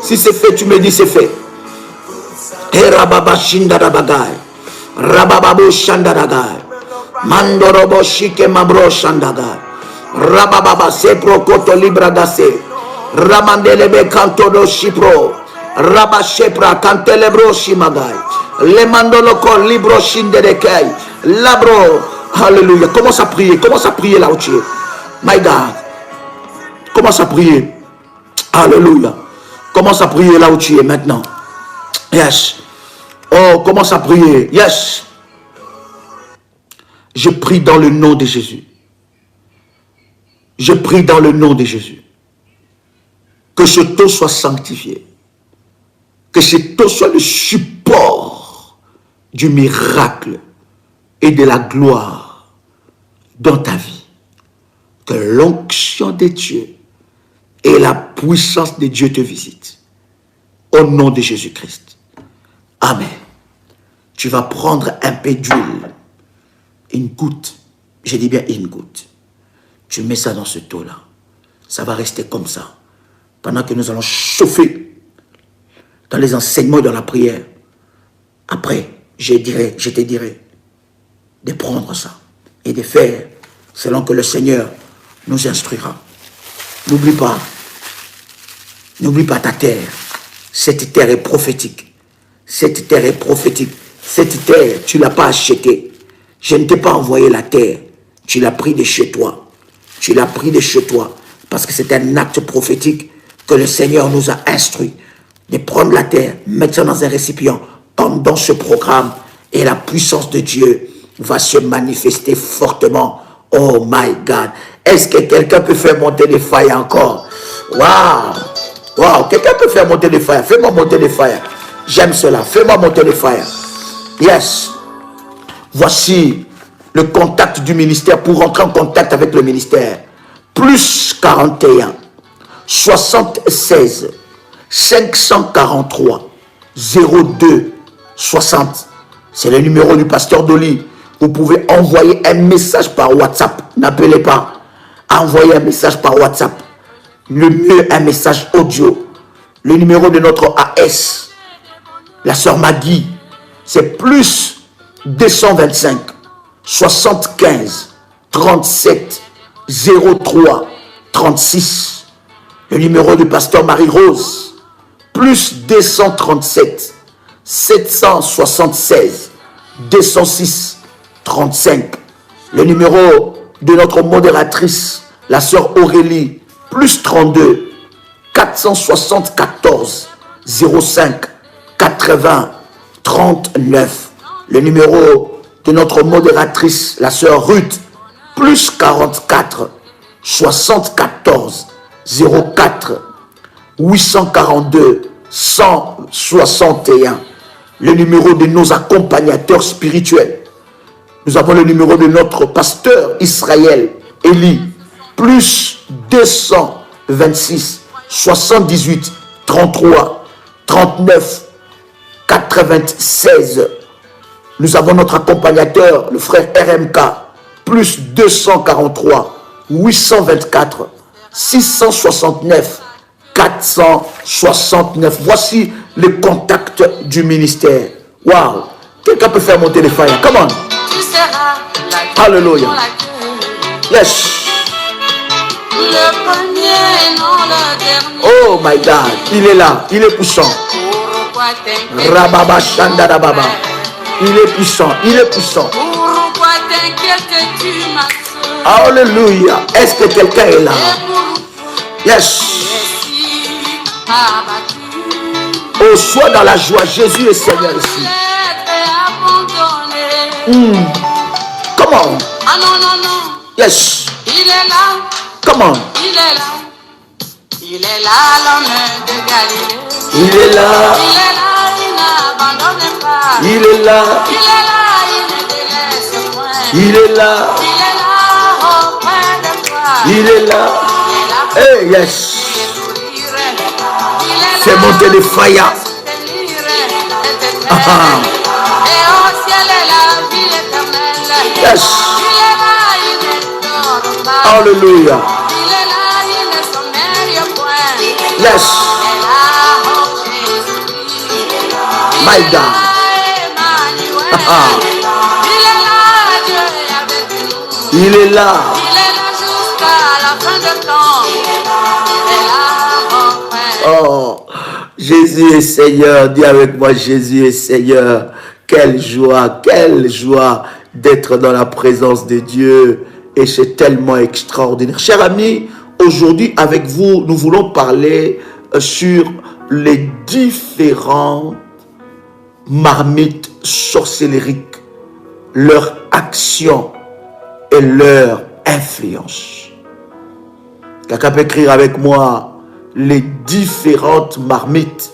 Speaker 1: Si c'est fait, tu me dis c'est fait. Rababa Shindadabagai. Rabababo Shandadagai. Mandorobo Shike Mabro Shandagai. Rabababa Sepro Koto Libra Dase. Ramandelebe Kantodo Shipro. Rabashepra Kantelebro Shimagai. Le Mandoloko Libro Shinderekei. Labro. Alléluia. Commence à prier là où tu es. My God. Commence à prier. Alléluia. Commence à prier là où tu es maintenant. Yes. Oh, commence à prier. Yes. Je prie dans le nom de Jésus. Je prie dans le nom de Jésus. Que ce taux soit sanctifié. Que ce taux soit le support du miracle et de la gloire dans ta vie. Que l'onction de Dieu et la puissance de Dieu te visitent. Au nom de Jésus-Christ. Amen. Tu vas prendre un peu d'huile. Une goutte. Je dis bien une goutte. Tu mets ça dans ce taux-là. Ça va rester comme ça. Pendant que nous allons chauffer dans les enseignements et dans la prière. Après, je te dirai de prendre ça et de faire selon que le Seigneur nous instruira. N'oublie pas ta terre. Cette terre est prophétique. Cette terre est prophétique. Cette terre, tu ne l'as pas achetée. Je ne t'ai pas envoyé la terre. Tu l'as pris de chez toi. Tu l'as pris de chez toi. Parce que c'est un acte prophétique que le Seigneur nous a instruit de prendre la terre, mettre ça dans un récipient, comme dans ce programme. Et la puissance de Dieu va se manifester fortement. Oh my God. Est-ce que quelqu'un peut faire monter les failles encore? Waouh! Waouh! Quelqu'un peut faire monter les failles? Fais-moi monter les failles. J'aime cela. Fais-moi monter les failles. Yes. Voici le contact du ministère pour rentrer en contact avec le ministère. Plus 41 76 543 02 60. C'est le numéro du pasteur Dolly. Vous pouvez envoyer un message par WhatsApp. N'appelez pas. Envoyez un message par WhatsApp. Le mieux, un message audio. Le numéro de notre AS, la sœur Maggie, c'est plus 225 75 37 03 36. Le numéro du pasteur Marie-Rose, plus 237 776 206 35. Le numéro de notre modératrice, la sœur Aurélie, plus 32 474 05 80 39. Le numéro de notre modératrice, la sœur Ruth, plus 44 74 04 842 161. Le numéro de nos accompagnateurs spirituels. Nous avons le numéro de notre pasteur Israël Élie, plus 226 78 33 39 96. Nous avons notre accompagnateur, le frère RMK, plus 243 824 669 469. Voici les contacts du ministère. Waouh! Quelqu'un peut faire monter les fire. Come on. Alléluia. Yes.
Speaker 2: Le premier, non le dernier.
Speaker 1: Oh my God. Il est là. Il est puissant. Rababa Shandarababa. Il est puissant. Il est puissant.
Speaker 2: Pourquoi t'inquiètes-tu, ma soeur?
Speaker 1: Alléluia. Est-ce que quelqu'un est là? Yes. Oh, sois dans la joie. Jésus est Seigneur ici. Comment?
Speaker 2: Ah non, non, non.
Speaker 1: Yes.
Speaker 2: Il est là.
Speaker 1: Comment?
Speaker 2: Il est là. Il est là, l'homme de Galilée.
Speaker 1: Il est là.
Speaker 2: Il est là, il n'abandonne pas.
Speaker 1: Il est là.
Speaker 2: Il est là, il ne délaisse point.
Speaker 1: Il est là.
Speaker 2: Il est là, auprès de toi.
Speaker 1: Il est là. Hey, yes. C'est monter les fire.
Speaker 2: Et au ciel est la vie éternelle.
Speaker 1: Yes.
Speaker 2: Il est là, il ne dort pas.
Speaker 1: Hallelujah.
Speaker 2: Il est là, il ne sommeille point.
Speaker 1: Yes.
Speaker 2: Il est là, oh Jésus-Christ.
Speaker 1: My God.
Speaker 2: Emmanuel. Il est là, Dieu est avec nous.
Speaker 1: Il est là.
Speaker 2: Il est là jusqu'à la fin de temps. Il est là, oh frère.
Speaker 1: Oh, Jésus est Seigneur. Dis avec moi, Jésus est Seigneur. Quelle joie d'être dans la présence de Dieu. Et c'est tellement extraordinaire. Chers amis, aujourd'hui avec vous, nous voulons parler sur les différentes marmites sorcellériques, leur action et leur influence. Quelqu'un peut écrire avec moi les différentes marmites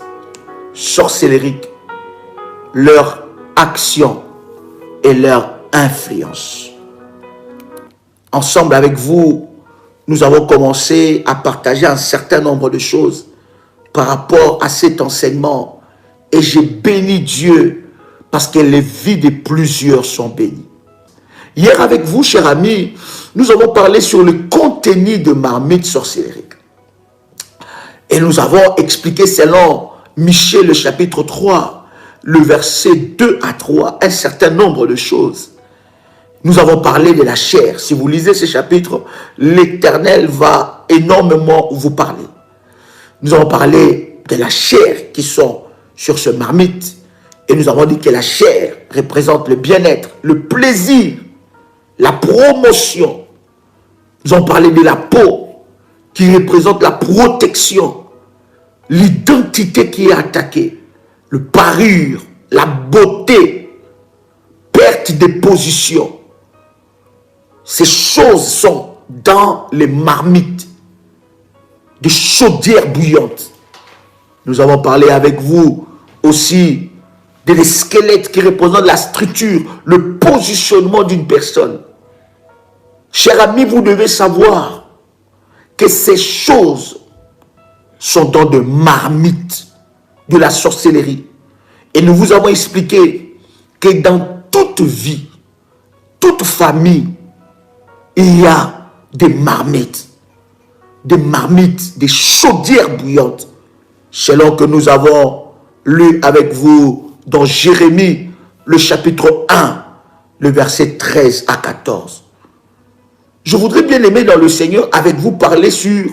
Speaker 1: sorcellériques, leur action et leur influence. Ensemble avec vous, nous avons commencé à partager un certain nombre de choses par rapport à cet enseignement. Et j'ai béni Dieu parce que les vies de plusieurs sont bénies. Hier avec vous, chers amis, nous avons parlé sur le contenu de marmite sorcellérique. Et nous avons expliqué selon Michée le chapitre 3, le verset 2 à 3, un certain nombre de choses. Nous avons parlé de la chair. Si vous lisez ce chapitre, l'Éternel va énormément vous parler. Nous avons parlé de la chair qui sont sur ce marmite. Et nous avons dit que la chair représente le bien-être, le plaisir, la promotion. Nous avons parlé de la peau qui représente la protection, l'identité qui est attaquée, le parure, la beauté, perte de position. Ces choses sont dans les marmites, des chaudières bouillantes. Nous avons parlé avec vous aussi des squelettes qui représentent la structure, le positionnement d'une personne. Chers amis, vous devez savoir que ces choses sont dans de marmites de la sorcellerie. Et nous vous avons expliqué que dans toute vie, toute famille, il y a des marmites, des chaudières bouillantes, selon que nous avons lu avec vous dans Jérémie, le chapitre 1, le verset 13 à 14. Je voudrais bien aimer dans le Seigneur avec vous parler sur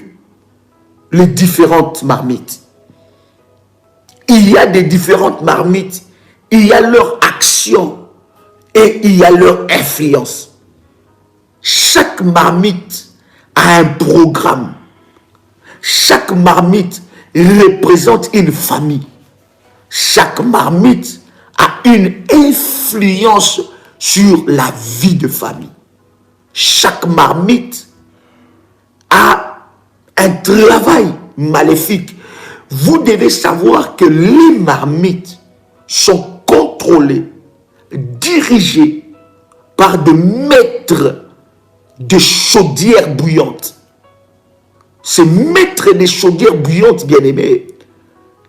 Speaker 1: les différentes marmites. Il y a des différentes marmites, il y a leur action et il y a leur influence. Chaque marmite a un programme. Chaque marmite représente une famille. Chaque marmite a une influence sur la vie de famille. Chaque marmite a un travail maléfique. Vous devez savoir que les marmites sont contrôlées, dirigées par des maîtres de chaudières bouillantes. Ces maîtres des chaudières bouillantes, bien-aimés,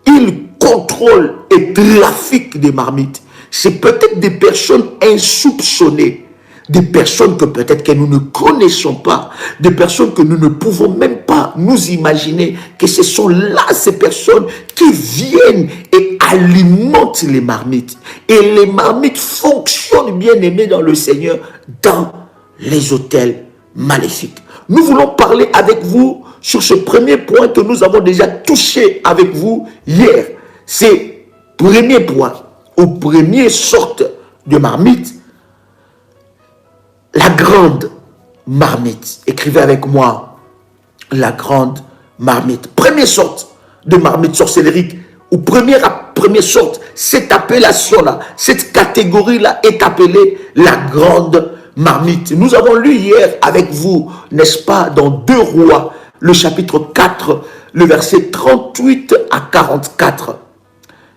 Speaker 1: ils contrôlent et trafiquent des marmites. C'est peut-être des personnes insoupçonnées, des personnes que peut-être que nous ne connaissons pas, des personnes que nous ne pouvons même pas nous imaginer, que ce sont là ces personnes qui viennent et alimentent les marmites. Et les marmites fonctionnent, bien aimés dans le Seigneur, dans les hôtels maléfiques. Nous voulons parler avec vous sur ce premier point que nous avons déjà touché avec vous hier. C'est premier point, ou première sorte de marmite, la grande marmite. Écrivez avec moi, la grande marmite. Première sorte de marmite sorcellerique, ou première sorte, cette appellation-là, cette catégorie-là est appelée la grande marmite. Nous avons lu hier avec vous, n'est-ce pas, dans 2 Rois, le chapitre 4, le verset 38 à 44.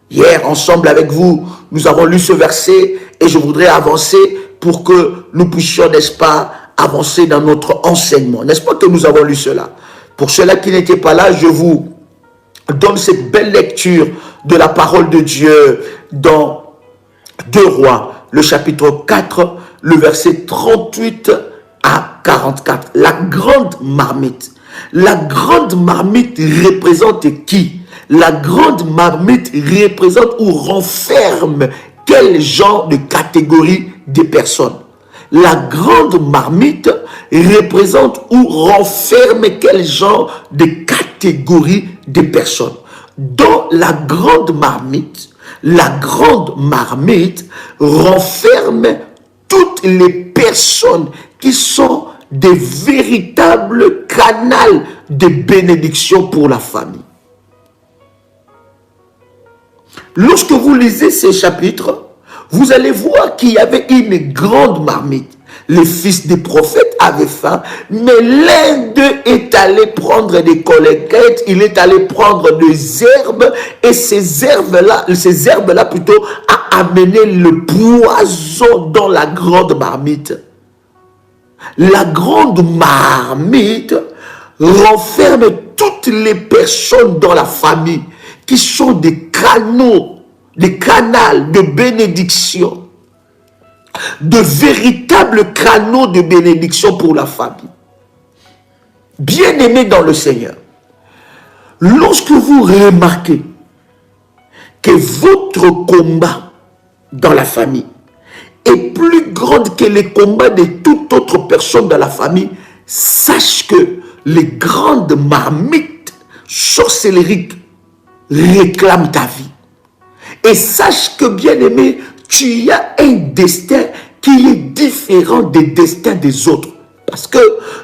Speaker 1: Hier, ensemble avec vous, nous avons lu ce verset et je voudrais avancer pour que nous puissions, n'est-ce pas, avancer dans notre enseignement. N'est-ce pas que nous avons lu cela? Pour ceux-là qui n'étaient pas là, je vous donne cette belle lecture de la parole de Dieu dans 2 Rois, le chapitre 4, le verset 38 à 44. La grande marmite. La grande marmite représente qui? La grande marmite représente ou renferme quel genre de catégorie de personnes? La grande marmite représente ou renferme quel genre de catégorie de personnes? Dans la grande marmite renferme toutes les personnes qui sont des véritables canaux de bénédiction pour la famille. Lorsque vous lisez ces chapitres, vous allez voir qu'il y avait une grande marmite. Les fils des prophètes avaient faim, mais l'un d'eux est allé prendre des collequettes, il est allé prendre des herbes, et ces herbes-là plutôt a amené le poison dans la grande marmite. La grande marmite renferme toutes les personnes dans la famille qui sont des canaux de bénédiction, de véritables canaux de bénédiction pour la famille. Bien-aimés dans le Seigneur, lorsque vous remarquez que votre combat dans la famille est plus grand que les combats de toute autre personne dans la famille, sache que les grandes marmites sorcelleriques réclament ta vie. Et sache que, bien-aimé, tu as un destin qui est différent des destins des autres. Parce que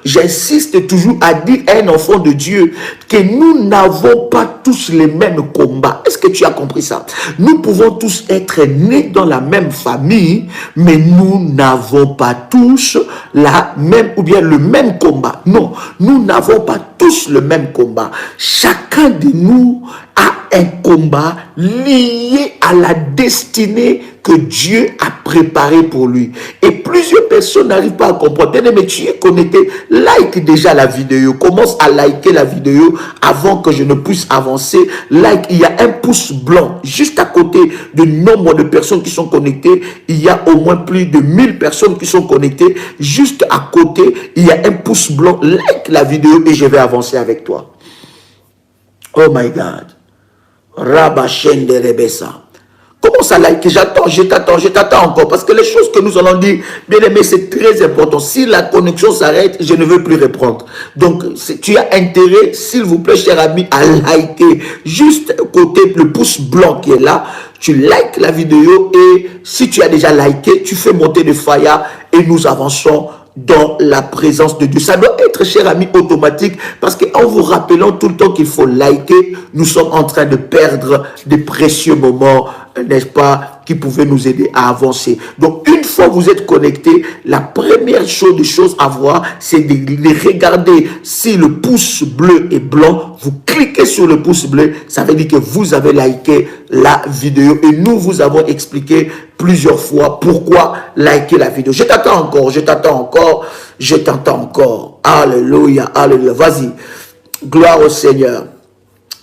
Speaker 1: j'insiste toujours à dire à un enfant de Dieu que nous n'avons pas tous les mêmes combats. Est-ce que tu as compris ça? Nous pouvons tous être nés dans la même famille, mais nous n'avons pas tous la même ou bien le même combat. Non, nous n'avons pas tous le même combat. Chacun de nous a un combat lié à la destinée que Dieu a préparée pour lui. Et plusieurs personnes n'arrivent pas à comprendre. Mais tu es connecté, like déjà la vidéo. Commence à liker la vidéo avant que je ne puisse avancer. Like, il y a un pouce blanc juste à côté du nombre de personnes qui sont connectées. Il y a au moins plus de 1000 personnes qui sont connectées. Juste à côté, il y a un pouce blanc. Like la vidéo et je vais avancer avec toi. Oh my God. Rabachende Rebessa. Commence à liker, je t'attends encore. Parce que les choses que nous allons dire, bien aimé, c'est très important. Si la connexion s'arrête, je ne veux plus reprendre. Donc, tu as intérêt, s'il vous plaît, cher ami, à liker. Juste côté le pouce blanc qui est là, tu likes la vidéo et si tu as déjà liké, tu fais monter le fire et nous avançons dans la présence de Dieu. Ça doit être, cher ami, automatique parce qu'en vous rappelant tout le temps qu'il faut liker, nous sommes en train de perdre des précieux moments, n'est-ce pas, qui pouvaient nous aider à avancer. Donc, une fois que vous êtes connecté, la première chose à voir, c'est de regarder si le pouce bleu est blanc. Vous cliquez sur le pouce bleu, ça veut dire que vous avez liké la vidéo et nous vous avons expliqué plusieurs fois pourquoi liker la vidéo. Je t'attends encore. Alléluia, alléluia. Vas-y. Gloire au Seigneur.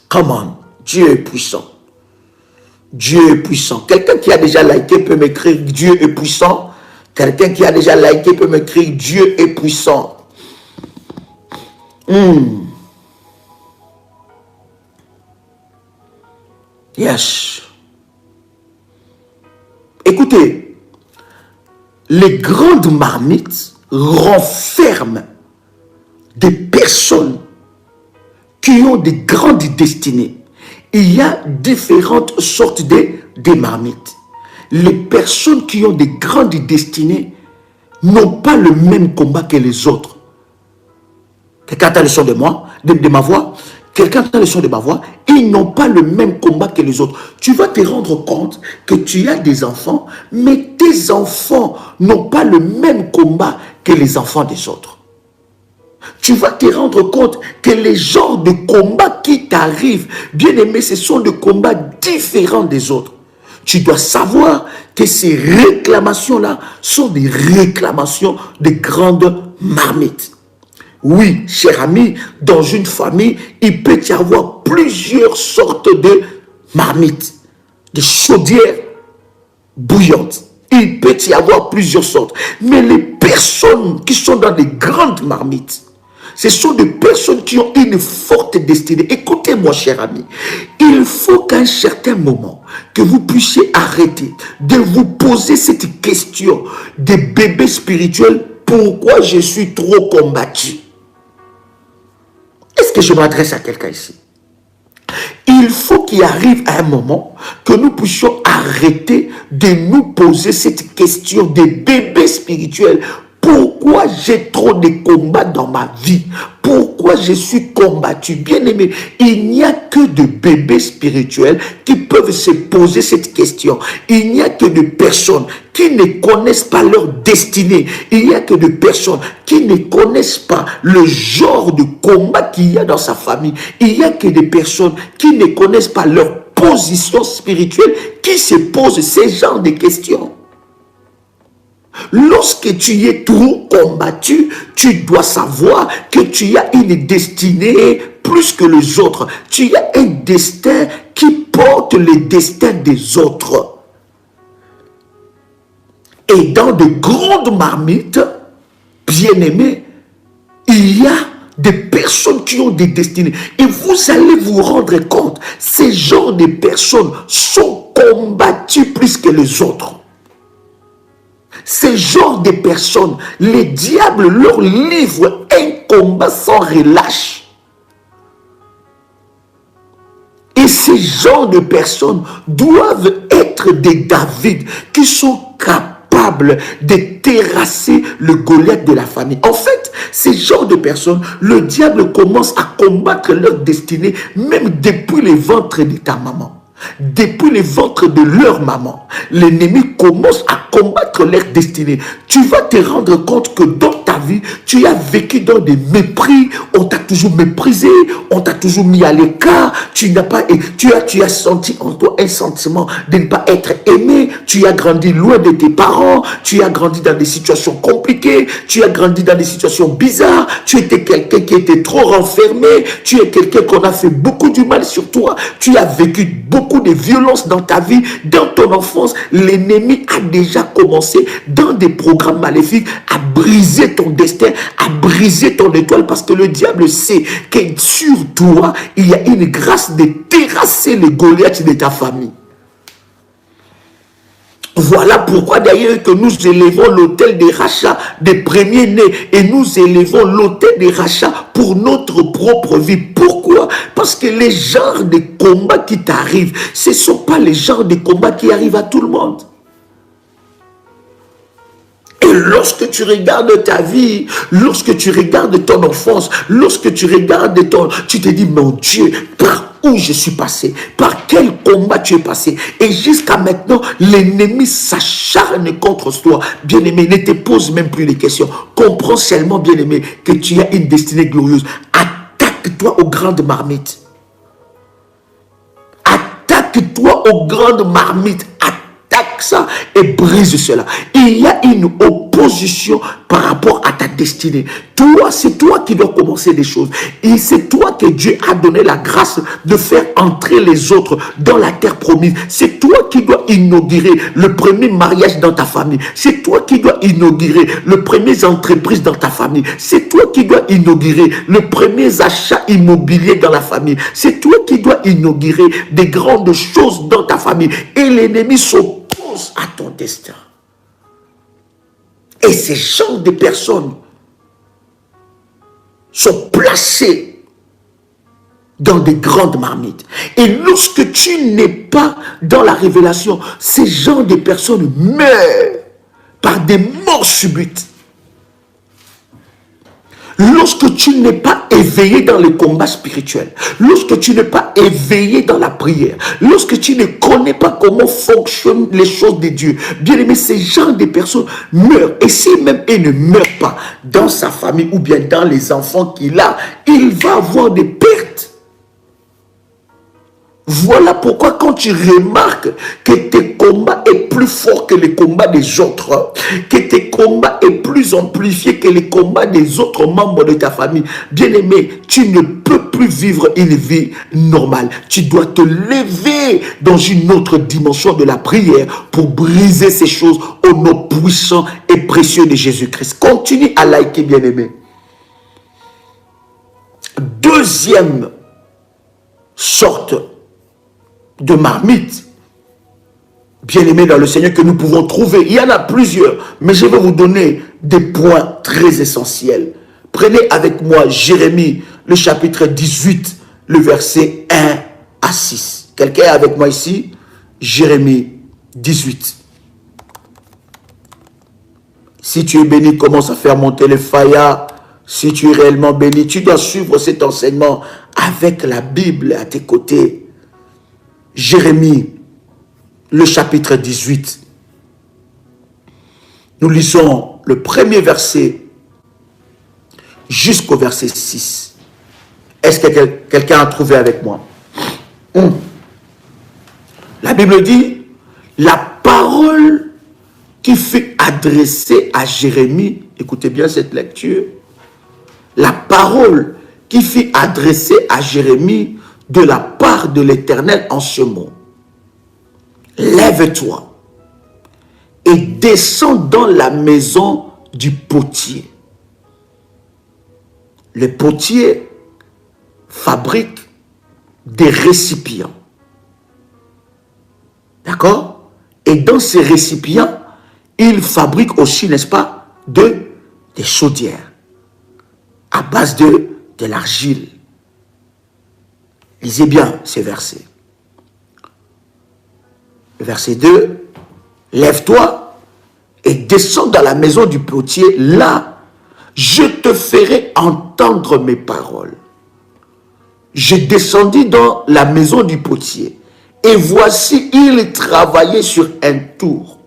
Speaker 1: Come on. Dieu est puissant. Dieu est puissant. Quelqu'un qui a déjà liké peut m'écrire Dieu est puissant. Quelqu'un qui a déjà liké peut m'écrire Dieu est puissant. Yes. Écoutez, les grandes marmites renferment des personnes qui ont des grandes destinées. Il y a différentes sortes de marmites. Les personnes qui ont des grandes destinées n'ont pas le même combat que les autres. Quelqu'un entend le son de moi, de ma voix? Quelqu'un entend le son de ma voix? Ils n'ont pas le même combat que les autres. Tu vas te rendre compte que tu as des enfants, mais tes enfants n'ont pas le même combat que les enfants des autres. Tu vas te rendre compte que les genres de combats qui t'arrivent, bien aimé, ce sont des combats différents des autres. Tu dois savoir que ces réclamations-là sont des réclamations de grandes marmites. Oui, cher ami, dans une famille, il peut y avoir plusieurs sortes de marmites, de chaudières bouillantes. Il peut y avoir plusieurs sortes. Mais les personnes qui sont dans des grandes marmites, ce sont des personnes qui ont une forte destinée. Écoutez-moi, cher ami, il faut qu'à un certain moment, que vous puissiez arrêter de vous poser cette question des bébés spirituels. Pourquoi je suis trop combattu? Est-ce que je m'adresse à quelqu'un ici? Il faut qu'il arrive à un moment que nous puissions arrêter de nous poser cette question des bébés spirituels. Pourquoi j'ai trop de combats dans ma vie? Pourquoi je suis combattu? Bien aimé, il n'y a que de bébés spirituels qui peuvent se poser cette question. Il n'y a que de personnes qui ne connaissent pas leur destinée. Il n'y a que de personnes qui ne connaissent pas le genre de combat qu'il y a dans sa famille. Il n'y a que des personnes qui ne connaissent pas leur position spirituelle qui se posent ces genres de questions. Lorsque tu es trop combattu, tu dois savoir que tu as une destinée plus que les autres. Tu as un destin qui porte le destin des autres. Et dans de grandes marmites, bien aimés, il y a des personnes qui ont des destinées. Et vous allez vous rendre compte, ces genres de personnes sont combattus plus que les autres. Ces genres de personnes, les diables leur livrent un combat sans relâche. Et ces genres de personnes doivent être des David qui sont capables de terrasser le Goliath de la famille. En fait, ces genres de personnes, le diable commence à combattre leur destinée même depuis le ventre de ta maman. Depuis le ventre de leur maman, l'ennemi commence à combattre leur destinée. Tu vas te rendre compte que dans ta vie, tu as vécu dans des mépris. On t'a toujours méprisé, on t'a toujours mis à l'écart. Tu as senti en toi un sentiment de ne pas être aimé. Tu as grandi loin de tes parents. Tu as grandi dans des situations compliquées. Tu as grandi dans des situations bizarres. Tu étais quelqu'un qui était trop renfermé. Tu es quelqu'un qu'on a fait beaucoup du mal sur toi. Tu as vécu beaucoup de violence dans ta vie, dans ton enfance. L'ennemi a déjà commencé dans des programmes maléfiques à briser ton destin, à briser ton étoile, parce que le diable sait que sur toi, il y a une grâce de terrasser les Goliaths de ta famille. Voilà pourquoi d'ailleurs que nous élevons l'autel des rachats des premiers-nés et nous élevons l'autel des rachats pour notre propre vie. Pourquoi? Parce que les genres de combats qui t'arrivent, ce ne sont pas les genres de combats qui arrivent à tout le monde. Et lorsque tu regardes ta vie, lorsque tu regardes ton enfance, lorsque tu regardes tu te dis, mon Dieu, par où je suis passé, par quel combat tu es passé. Et jusqu'à maintenant, l'ennemi s'acharne contre toi. Bien-aimé, ne te pose même plus les questions. Comprends seulement, bien-aimé, que tu as une destinée glorieuse. Attaque-toi aux grandes marmites. Attaque-toi aux grandes marmites. attaque ça et brise cela. Il y a une opposition par rapport à ta destinée. Toi, c'est toi qui dois commencer des choses. Et c'est toi que Dieu a donné la grâce de faire entrer les autres dans la terre promise. C'est toi qui dois inaugurer le premier mariage dans ta famille. C'est toi qui dois inaugurer le premier entreprise dans ta famille. C'est toi qui dois inaugurer le premier achat immobilier dans la famille. C'est toi qui dois inaugurer des grandes choses dans ta famille. Et l'ennemi s'oppose à ton destin. Et ces genres de personnes sont placés dans des grandes marmites. Et lorsque tu n'es pas dans la révélation, ces genres de personnes meurent par des morts subites. Lorsque tu n'es pas éveillé dans le combat spirituel, lorsque tu n'es pas éveillé dans la prière, lorsque tu ne connais pas comment fonctionnent les choses de Dieu, bien aimé, ces genres de personnes meurent. Et si même il ne meurt pas dans sa famille ou bien dans les enfants qu'il a, il va avoir des pertes. Voilà pourquoi quand tu remarques que tes combats est plus fort que les combats des autres, que tes combats est plus amplifié que les combats des autres membres de ta famille, bien aimé, tu ne peux plus vivre une vie normale. Tu dois te lever dans une autre dimension de la prière pour briser ces choses au nom puissant et précieux de Jésus-Christ. Continue à liker, bien aimé. Deuxième sorte de marmite, bien-aimés dans le Seigneur, que nous pouvons trouver. Il y en a plusieurs, mais je vais vous donner des points très essentiels. Prenez avec moi Jérémie, le chapitre 18, le verset 1 à 6. Quelqu'un est avec moi ici? Jérémie 18. Si tu es béni, commence à faire monter les faillas. Si tu es réellement béni, tu dois suivre cet enseignement avec la Bible à tes côtés. Jérémie, le chapitre 18. Nous lisons le premier verset jusqu'au verset 6. Est-ce que quelqu'un a trouvé avec moi? La Bible dit, la parole qui fut adressée à Jérémie, écoutez bien cette lecture, la parole qui fut adressée à Jérémie de la part de l'Éternel en ce mot. Lève-toi et descends dans la maison du potier. Le potier fabrique des récipients. D'accord? Et dans ces récipients, il fabrique aussi, n'est-ce pas, des chaudières à base de l'argile. Lisez bien ces versets. Le verset 2, lève-toi et descends dans la maison du potier. Là, je te ferai entendre mes paroles. Je descendis dans la maison du potier et voici, il travaillait sur un tour.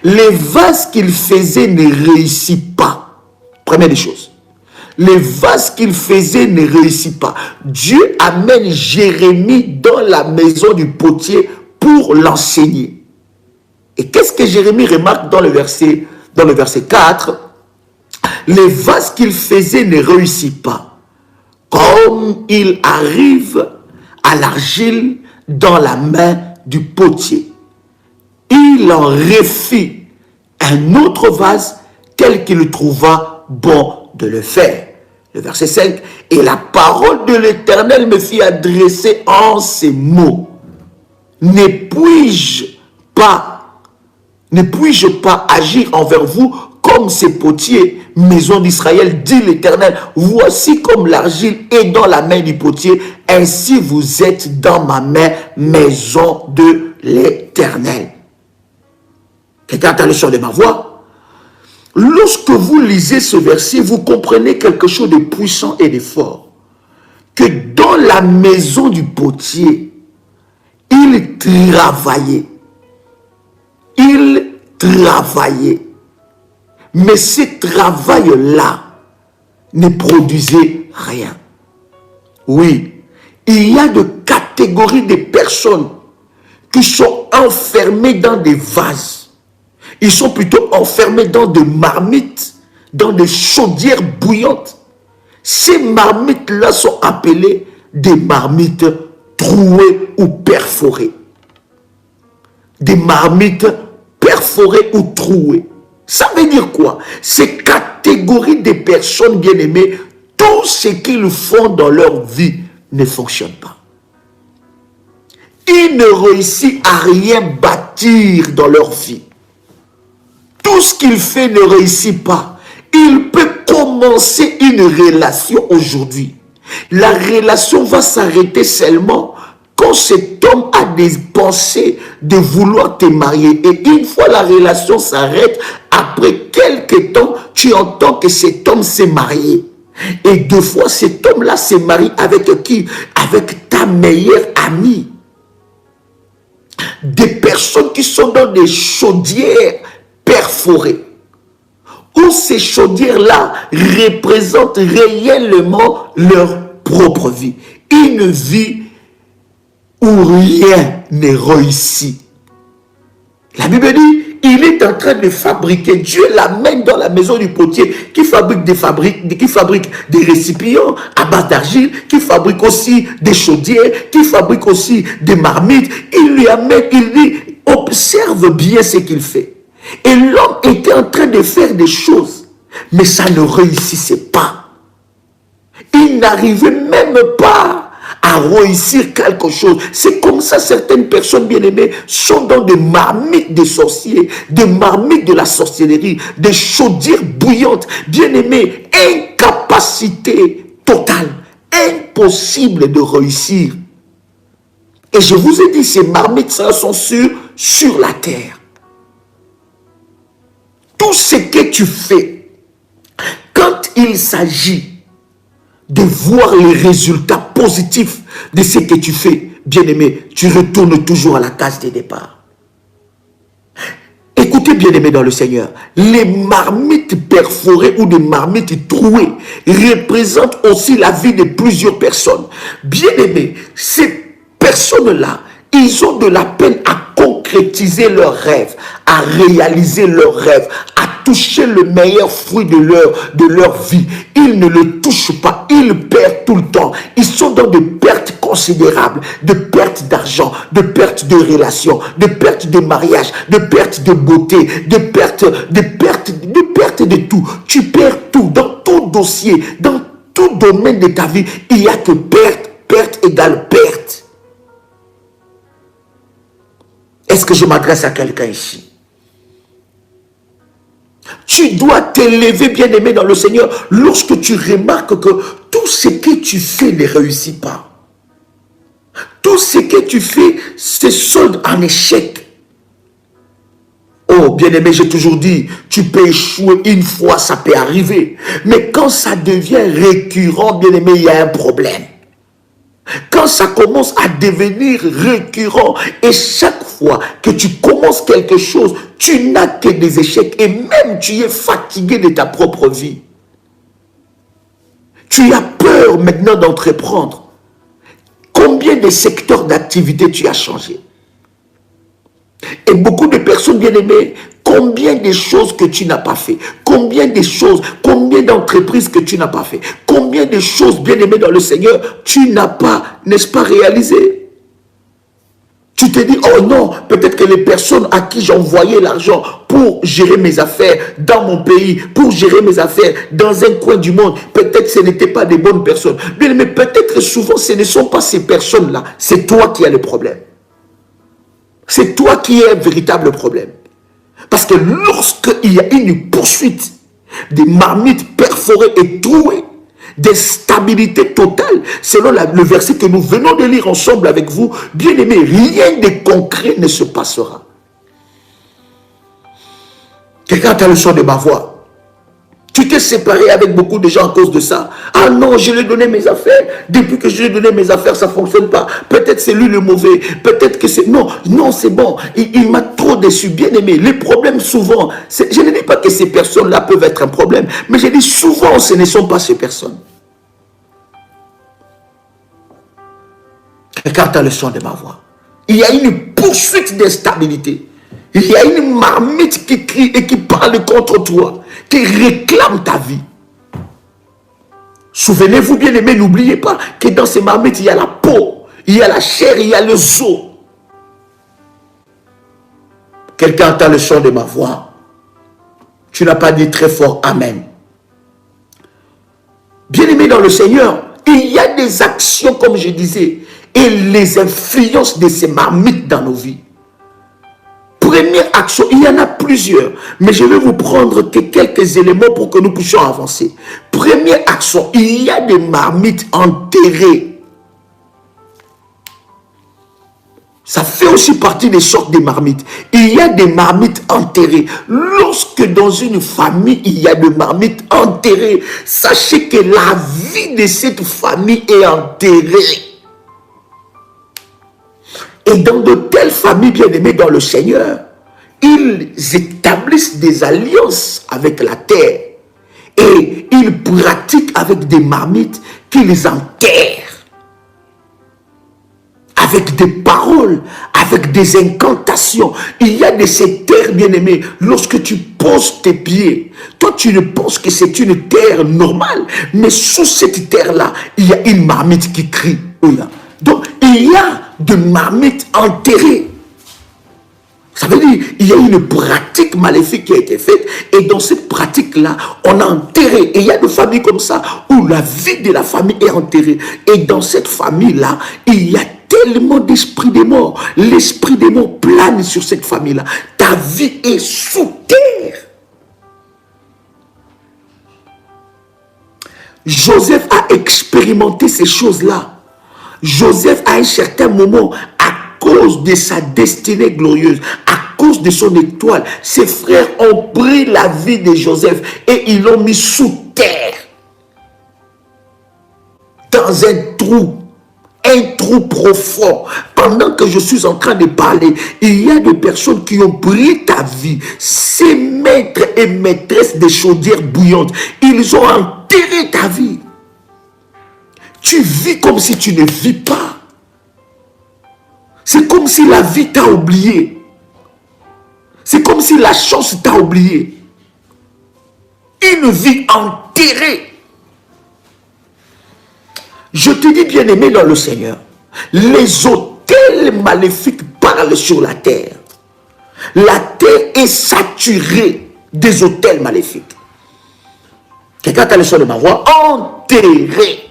Speaker 1: Les vases qu'il faisait ne réussissent pas. Première des choses. Les vases qu'il faisait ne réussissent pas. Dieu amène Jérémie dans la maison du potier pour l'enseigner. Et qu'est-ce que Jérémie remarque dans le verset 4? Les vases qu'il faisait ne réussissent pas. Comme il arrive à l'argile dans la main du potier, il en refit un autre vase tel qu'il trouva bon de le faire. Le verset 5, et la parole de l'Éternel me fit adresser en ces mots. Ne puis-je pas agir envers vous comme ces potiers, maison d'Israël, dit l'Éternel. Voici comme l'argile est dans la main du potier, ainsi vous êtes dans ma main, maison de l'Éternel. Quelqu'un entend le son de ma voix? Lorsque vous lisez ce verset, vous comprenez quelque chose de puissant et de fort. Que dans la maison du potier, il travaillait. Il travaillait. Mais ce travail-là ne produisait rien. Oui, il y a de catégories de personnes qui sont enfermés dans des vases. Ils sont plutôt enfermés dans des marmites, dans des chaudières bouillantes. Ces marmites-là sont appelées des marmites trouées ou perforées. Des marmites perforées ou trouées. Ça veut dire quoi? Ces catégories de personnes bien-aimées, tout ce qu'ils font dans leur vie ne fonctionne pas. Ils ne réussissent à rien bâtir dans leur vie. Tout ce qu'il fait ne réussit pas. Il peut commencer une relation aujourd'hui. La relation va s'arrêter seulement quand cet homme a des pensées de vouloir te marier. Et une fois la relation s'arrête, après quelques temps, tu entends que cet homme s'est marié. Et deux fois, cet homme-là s'est marié avec qui? Avec ta meilleure amie. Des personnes qui sont dans des chaudières perforées. Où ces chaudières-là représentent réellement leur propre vie. Une vie où rien n'est réussi. La Bible dit, il est en train de fabriquer. Dieu l'amène dans la maison du potier qui fabrique des récipients à base d'argile, qui fabrique aussi des chaudières, qui fabrique aussi des marmites. Il lui amène, il dit, observe bien ce qu'il fait. Et l'homme était en train de faire des choses, mais ça ne réussissait pas. Il n'arrivait même pas à réussir quelque chose. C'est comme ça certaines personnes bien-aimées sont dans des marmites des sorciers, des marmites de la sorcellerie, des chaudières bouillantes. Bien-aimées, incapacité totale, impossible de réussir. Et je vous ai dit, ces marmites ça, sont sur la terre. Tout ce que tu fais, quand il s'agit de voir les résultats positifs de ce que tu fais, bien-aimé, tu retournes toujours à la case de départ. Écoutez, bien-aimé dans le Seigneur, les marmites perforées ou des marmites trouées représentent aussi la vie de plusieurs personnes. Bien-aimé, ces personnes-là, ils ont de la peine à concrétiser leurs rêves, à réaliser leurs rêves, à toucher le meilleur fruit de leur vie. Ils ne le touchent pas, ils perdent tout le temps. Ils sont dans des pertes considérables, de pertes d'argent, de pertes de relations, de pertes de mariage, de pertes de beauté, de pertes de tout. Tu perds tout, dans tout dossier, dans tout domaine de ta vie, il n'y a que perte égale perte. Est-ce que je m'adresse à quelqu'un ici? Tu dois t'élever, bien-aimé dans le Seigneur, lorsque tu remarques que tout ce que tu fais ne réussit pas. Tout ce que tu fais se solde en échec. Oh, bien-aimé, j'ai toujours dit, tu peux échouer une fois, ça peut arriver. Mais quand ça devient récurrent, bien-aimé, il y a un problème. Quand ça commence à devenir récurrent et chaque fois que tu commences quelque chose, tu n'as que des échecs et même tu es fatigué de ta propre vie. Tu as peur maintenant d'entreprendre. Combien de secteurs d'activité tu as changé? Et beaucoup de personnes bien-aimées, combien de choses que tu n'as pas fait, combien d'entreprises que tu n'as pas fait, combien de choses bien-aimées dans le Seigneur, tu n'as pas, n'est-ce pas, réalisé. Tu te dis, oh non, peut-être que les personnes à qui j'envoyais l'argent pour gérer mes affaires dans mon pays, pour gérer mes affaires dans un coin du monde, peut-être ce n'étaient pas des bonnes personnes. Bien, mais peut-être souvent ce ne sont pas ces personnes-là, c'est toi qui as le problème. C'est toi qui as un véritable problème. Parce que lorsqu'il y a une poursuite des marmites perforées et trouées, d'instabilité totale, selon le verset que nous venons de lire ensemble avec vous, bien aimé, rien de concret ne se passera. Quelqu'un a le son de ma voix. Tu t'es séparé avec beaucoup de gens à cause de ça. Ah non, je lui ai donné mes affaires. Depuis que je lui ai donné mes affaires, ça ne fonctionne pas. Peut-être c'est lui le mauvais. Peut-être que c'est... Non, c'est bon. Il m'a trop déçu. Bien aimé, les problèmes souvent... Je ne dis pas que ces personnes-là peuvent être un problème. Mais je dis souvent, ce ne sont pas ces personnes. Quelqu'un a le son de ma voix. Il y a une poursuite d'instabilité. Il y a une marmite qui crie et qui parle contre toi, qui réclame ta vie. Souvenez-vous, bien aimé, n'oubliez pas que dans ces marmites, il y a la peau, il y a la chair, il y a le os. Quelqu'un entend le son de ma voix. Tu n'as pas dit très fort Amen. Bien aimé dans le Seigneur, il y a des actions, comme je disais, et les influences de ces marmites dans nos vies. Première action, il y en a plusieurs, mais je vais vous prendre que quelques éléments pour que nous puissions avancer. Première action, il y a des marmites enterrées. Ça fait aussi partie des sortes de marmites. Il y a des marmites enterrées. Lorsque dans une famille, il y a des marmites enterrées, sachez que la vie de cette famille est enterrée. Et dans de telles familles bien-aimées dans le Seigneur, ils établissent des alliances avec la terre. Et ils pratiquent avec des marmites qu'ils enterrent. Avec des paroles, avec des incantations. Il y a de ces terres bien-aimées. Lorsque tu poses tes pieds, toi tu ne penses que c'est une terre normale. Mais sous cette terre-là, il y a une marmite qui crie. Donc, il y a de marmites enterrées. Ça veut dire qu'il y a une pratique maléfique qui a été faite. Et dans cette pratique-là, on a enterré. Et il y a des familles comme ça où la vie de la famille est enterrée. Et dans cette famille-là, il y a tellement d'esprit des morts. L'esprit des morts plane sur cette famille-là. Ta vie est sous terre. Joseph a expérimenté ces choses-là. Joseph, à un certain moment, à cause de sa destinée glorieuse, à cause de son étoile, ses frères ont pris la vie de Joseph et ils l'ont mis sous terre. Dans un trou profond. Pendant que je suis en train de parler, il y a des personnes qui ont pris ta vie. Ces maîtres et maîtresses des chaudières bouillantes, ils ont enterré ta vie. Tu vis comme si tu ne vis pas. C'est comme si la vie t'a oublié. C'est comme si la chance t'a oublié. Une vie enterrée. Je te dis, bien-aimé dans le Seigneur, les autels maléfiques parlent sur la terre. La terre est saturée des autels maléfiques. Quelqu'un a le son de ma voix? Enterré.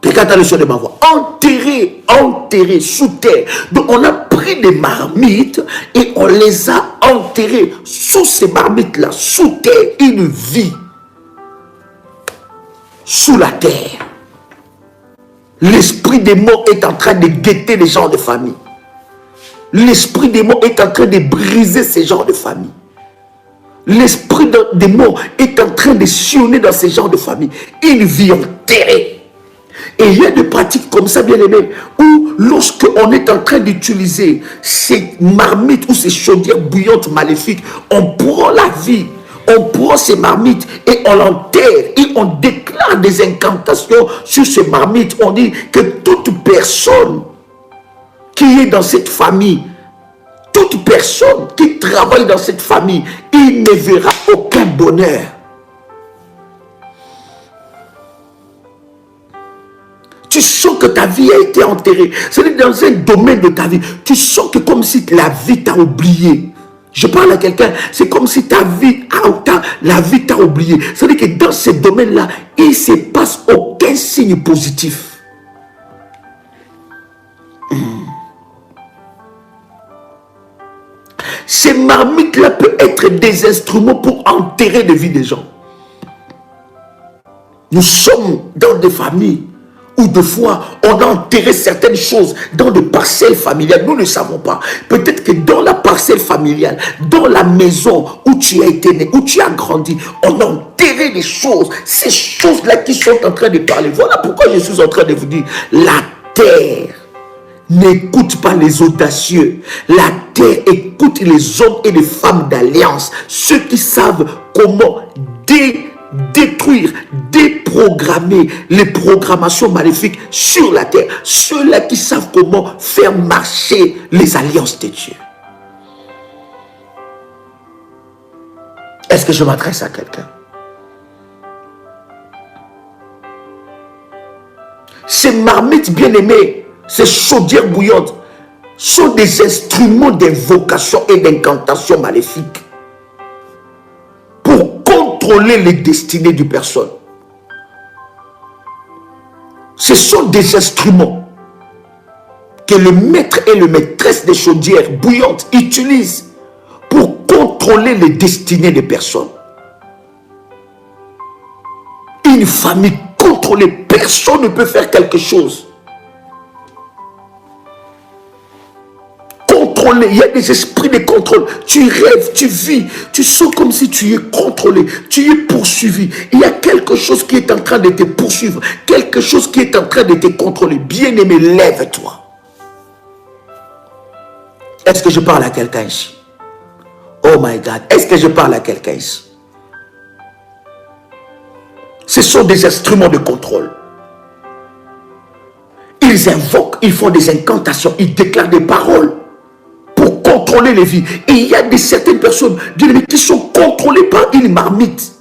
Speaker 1: Quelqu'un a le son de ma voix? Enterré, enterré, sous terre. Donc on a pris des marmites et on les a enterrées. Sous ces marmites-là, sous terre, une vie. Sous la terre. L'esprit des morts est en train de guetter les gens de famille. L'esprit des morts est en train de briser ces gens de famille. L'esprit des morts est en train de sillonner dans ces gens de famille. Une vie enterrée. Et il y a des pratiques comme ça, bien aimé, où lorsque on est en train d'utiliser ces marmites ou ces chaudières bouillantes maléfiques, on prend la vie. On prend ces marmites et on l'enterre et on déclare des incantations sur ces marmites. On dit que toute personne qui est dans cette famille, toute personne qui travaille dans cette famille, il ne verra aucun bonheur. Tu sens que ta vie a été enterrée. C'est dans un domaine de ta vie. Tu sens que comme si la vie t'a oublié. Je parle à quelqu'un, c'est comme si la vie t'a oublié. C'est-à-dire que dans ce domaine-là, il ne se passe aucun signe positif. Ces marmites-là peuvent être des instruments pour enterrer des vies des gens. Nous sommes dans des familles où des fois, on a enterré certaines choses dans des parcelles familiales. Nous ne savons pas. Peut-être que dans la parcelle familiale, dans la maison où tu as été né, où tu as grandi, on a enterré des choses. Ces choses-là qui sont en train de parler. Voilà pourquoi je suis en train de vous dire, la terre n'écoute pas les audacieux. La terre écoute les hommes et les femmes d'alliance. Ceux qui savent comment détruire, déprogrammer les programmations maléfiques sur la terre. Ceux-là qui savent comment faire marcher les alliances de Dieu. Est-ce que je m'adresse à quelqu'un? Ces marmites bien-aimées, ces chaudières bouillantes, sont des instruments d'invocation et d'incantation maléfique pour contrôler les destinées d'une personne. Ce sont des instruments que le maître et le maîtresse des chaudières bouillantes utilisent pour contrôler les destinées des personnes. Une famille contrôlée, personne ne peut faire quelque chose. Contrôlé, il y a des esprits de contrôle. Tu rêves, tu vis, tu sens comme si tu es contrôlé, tu es poursuivi. Il y a quelque chose qui est en train de te poursuivre, quelque chose qui est en train de te contrôler. Bien-aimé, lève-toi. Est-ce que je parle à quelqu'un ici? Oh my God, est-ce que je parle à quelqu'un ici? Ce sont des instruments de contrôle. Ils invoquent, ils font des incantations, ils déclarent des paroles pour contrôler les vies. Et il y a certaines personnes qui sont contrôlées par une marmite.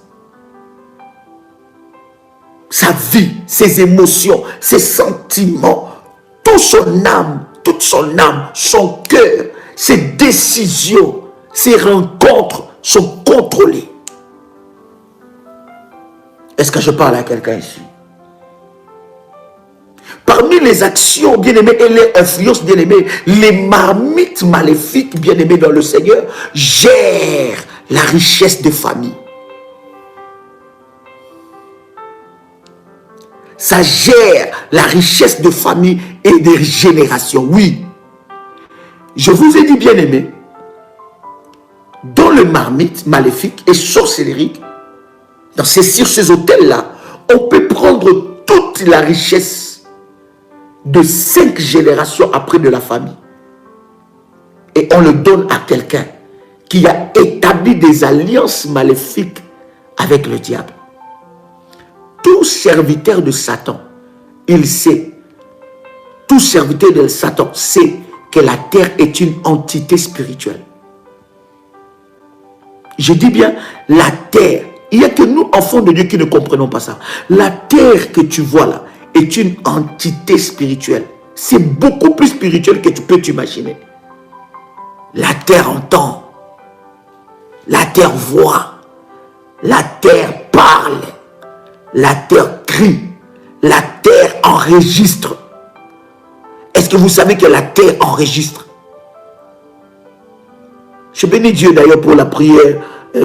Speaker 1: Sa vie, ses émotions, ses sentiments, toute son âme, son cœur, ses décisions, ses rencontres sont contrôlées. Est-ce que je parle à quelqu'un ici? Parmi les actions, bien-aimés, et les influences, bien-aimés, les marmites maléfiques, bien-aimés dans le Seigneur, gèrent la richesse des familles. Ça gère la richesse de famille et des générations. Oui. Je vous ai dit, bien-aimés, dans le marmite maléfique et sorcellerie, sur ces hôtels-là, on peut prendre toute la richesse de 5 générations après de la famille. Et on le donne à quelqu'un qui a établi des alliances maléfiques avec le diable. Tout serviteur de Satan, il sait, tout serviteur de Satan sait que la terre est une entité spirituelle. Je dis bien la terre. Il n'y a que nous, enfants de Dieu, qui ne comprenons pas ça. La terre que tu vois là est une entité spirituelle. C'est beaucoup plus spirituel que tu peux t'imaginer. La terre entend. La terre voit. La terre parle. La terre crie. La terre enregistre. Est-ce que vous savez que la terre enregistre? Je bénis Dieu d'ailleurs pour la prière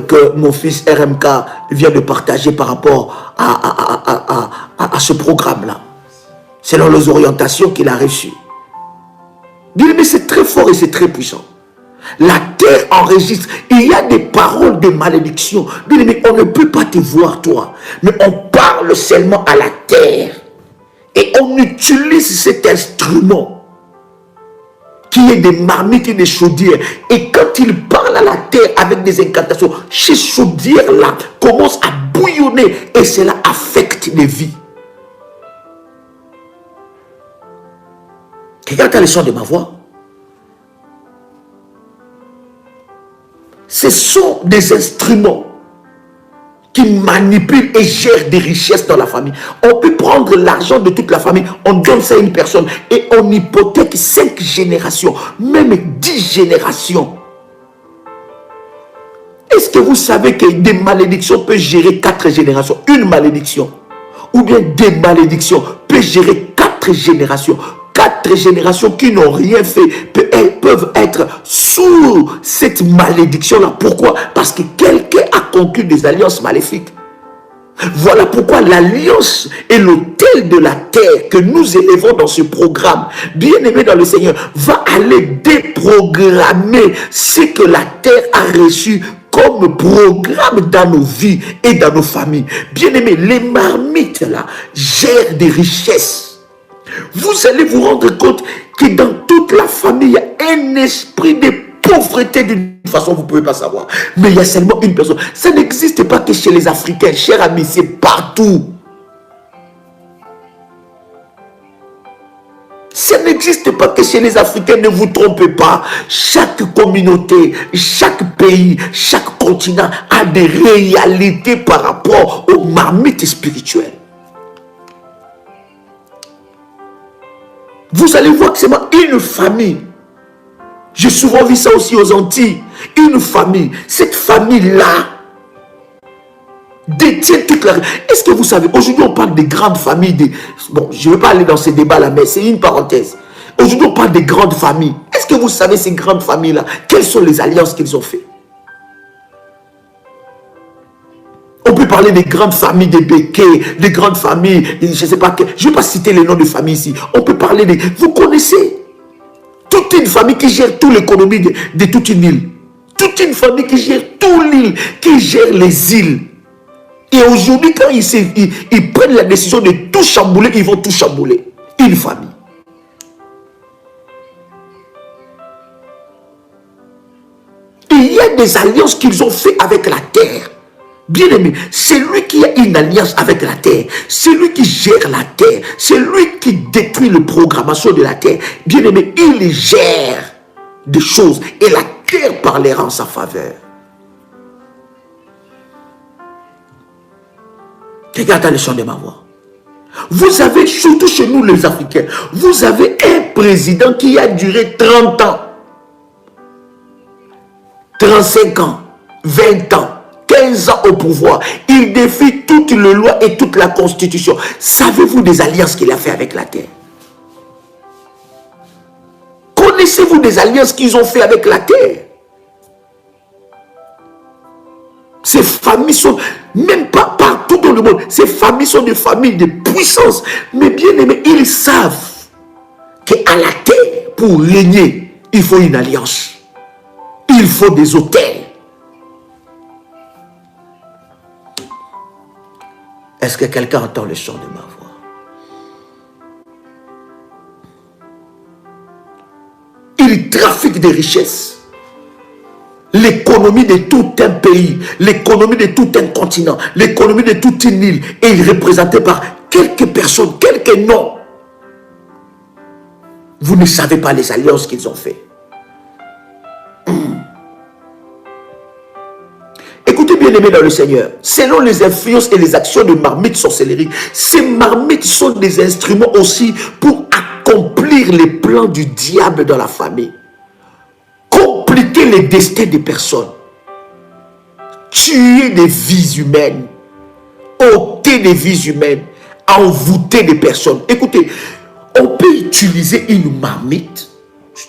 Speaker 1: que mon fils RMK vient de partager par rapport à ce programme-là, selon les orientations qu'il a reçues. Bien aimé, c'est très fort et c'est très puissant. La terre enregistre. Il y a des paroles de malédiction. Bien aimé, on ne peut pas te voir toi, mais on parle seulement à la terre. Et on utilise cet instrument qui est des marmites et des chaudières. Et quand il parle à la terre avec des incantations, ces chaudières-là commencent à bouillonner et cela affecte les vies. Regarde le son de ma voix. Ce sont des instruments qui manipulent et gèrent des richesses dans la famille. On peut prendre l'argent de toute la famille, on donne ça à une personne et on hypothèque 5 générations, même 10 générations. Est-ce que vous savez que des malédictions peuvent gérer 4 générations? Une malédiction ou bien des malédictions peuvent gérer 4 générations. 4 générations qui n'ont rien fait peuvent être sous cette malédiction-là. Pourquoi? Parce que quelqu'un a conclu des alliances maléfiques. Voilà pourquoi l'alliance et l'autel de la terre que nous élevons dans ce programme, bien aimé dans le Seigneur, va aller déprogrammer ce que la terre a reçu comme programme dans nos vies et dans nos familles. Bien aimé, les marmites là gèrent des richesses. Vous allez vous rendre compte que dans toute la famille, il y a un esprit de pauvreté d'une façon, vous ne pouvez pas savoir. Mais il y a seulement une personne. Ça n'existe pas que chez les Africains, cher ami, c'est partout. Ça n'existe pas que chez les Africains, ne vous trompez pas. Chaque communauté, chaque pays, chaque continent a des réalités par rapport aux marmites spirituelles. Vous allez voir que c'est une famille. J'ai souvent vu ça aussi aux Antilles. Une famille. Cette famille-là détient toute la... Est-ce que vous savez, aujourd'hui on parle des grandes familles. Bon, je ne vais pas aller dans ces débats-là, mais c'est une parenthèse. Aujourd'hui on parle des grandes familles. Est-ce que vous savez ces grandes familles-là, quelles sont les alliances qu'ils ont fait? On peut parler des grandes familles des Béquets, des grandes familles, je ne sais pas, je ne vais pas citer les noms de familles ici. On peut parler des... Vous connaissez toute une famille qui gère toute l'économie de toute une île. Toute une famille qui gère toute l'île, qui gère les îles. Et aujourd'hui, quand ils prennent la décision de tout chambouler, ils vont tout chambouler. Une famille. Et il y a des alliances qu'ils ont fait avec la terre. Bien aimé, c'est lui qui a une alliance avec la terre. C'est lui qui gère la terre. C'est lui qui détruit la programmation de la terre. Bien aimé, il gère des choses. Et la terre parlera en sa faveur. Regarde le son de ma voix. Vous avez, surtout chez nous les Africains, vous avez un président qui a duré 30 ans, 35 ans, 20 ans, 15 ans au pouvoir. Il défie toutes les lois et toute la constitution. Savez-vous des alliances qu'il a fait avec la terre? Connaissez-vous des alliances qu'ils ont fait avec la terre? Ces familles sont, même pas partout dans le monde, ces familles sont des familles de puissance. Mais bien aimés, ils savent qu'à la terre, pour régner, il faut une alliance. Il faut des autels. Est-ce que quelqu'un entend le son de ma voix? Ils trafiquent des richesses. L'économie de tout un pays, l'économie de tout un continent, l'économie de toute une île est représentée par quelques personnes, quelques noms. Vous ne savez pas les alliances qu'ils ont fait. Écoutez bien aimé dans le Seigneur, selon les influences et les actions de marmites sorcellerie, ces marmites sont des instruments aussi pour accomplir les plans du diable dans la famille. Compliquer les destins des personnes, tuer des vies humaines, ôter des vies humaines, envoûter des personnes. Écoutez, on peut utiliser une marmite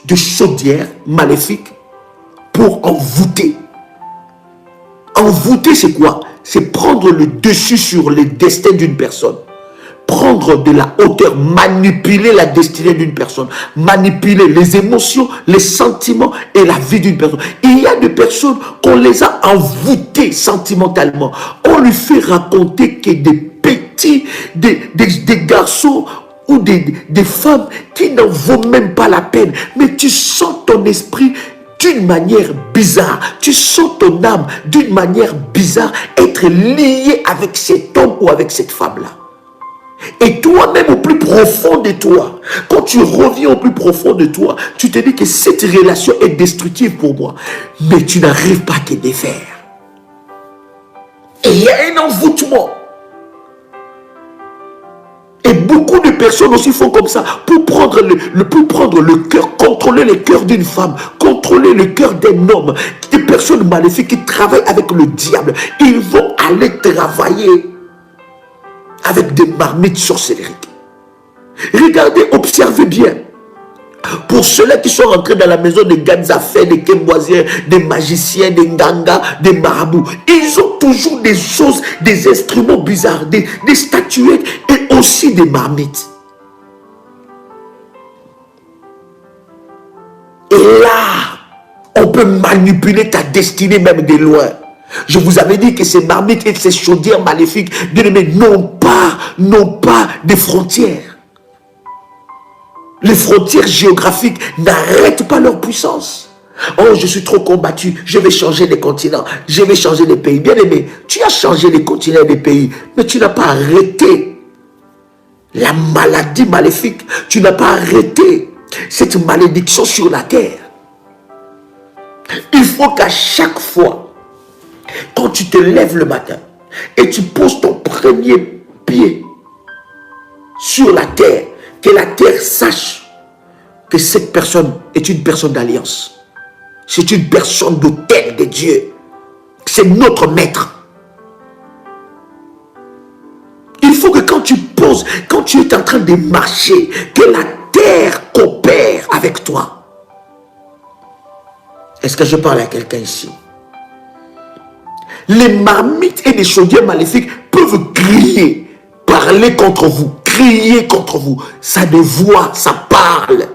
Speaker 1: de chaudière maléfique pour envoûter. Envoûter, c'est quoi? C'est prendre le dessus sur les destins d'une personne. Prendre de la hauteur, manipuler la destinée d'une personne, manipuler les émotions, les sentiments et la vie d'une personne. Il y a des personnes qu'on les a envoûtées sentimentalement. On lui fait raconter que des petits, des garçons ou des femmes qui n'en vaut même pas la peine. Mais tu sens ton esprit d'une manière bizarre. Tu sens ton âme d'une manière bizarre être lié avec cet homme ou avec cette femme-là. Et toi-même au plus profond de toi, quand tu reviens au plus profond de toi, tu te dis que cette relation est destructive pour moi. Mais tu n'arrives pas à te défaire. Et il y a un envoûtement. Et beaucoup de personnes aussi font comme ça pour prendre le cœur, contrôler le cœur d'une femme, contrôler le cœur d'un homme. Des personnes maléfiques qui travaillent avec le diable, ils vont aller travailler avec des marmites sorcelleriques. Regardez, observez bien. Pour ceux-là qui sont rentrés dans la maison des Ganzafé, des Kemboisiens, des magiciens, des Nganga, des marabouts, ils ont toujours des choses, des instruments bizarres, des statuettes et aussi des marmites. Et là, on peut manipuler ta destinée même de loin. Je vous avais dit que ces marmites et ces chaudières maléfiques, bien aimés, n'ont pas de frontières. Les frontières géographiques n'arrêtent pas leur puissance. Oh, je suis trop combattu, je vais changer les continents, je vais changer les pays. Bien aimé, tu as changé les continents et les pays, mais tu n'as pas arrêté la maladie maléfique. Tu n'as pas arrêté cette malédiction sur la terre. Il faut qu'à chaque fois, quand tu te lèves le matin et tu poses ton premier pied sur la terre, que la terre sache que cette personne est une personne d'alliance. C'est une personne d'autel de Dieu. C'est notre maître. Il faut que quand tu poses, quand tu es en train de marcher, que la terre coopère avec toi. Est-ce que je parle à quelqu'un ici? Les marmites et les chaudières maléfiques peuvent crier, parler contre vous, crier contre vous. Ça de voix, ça parle.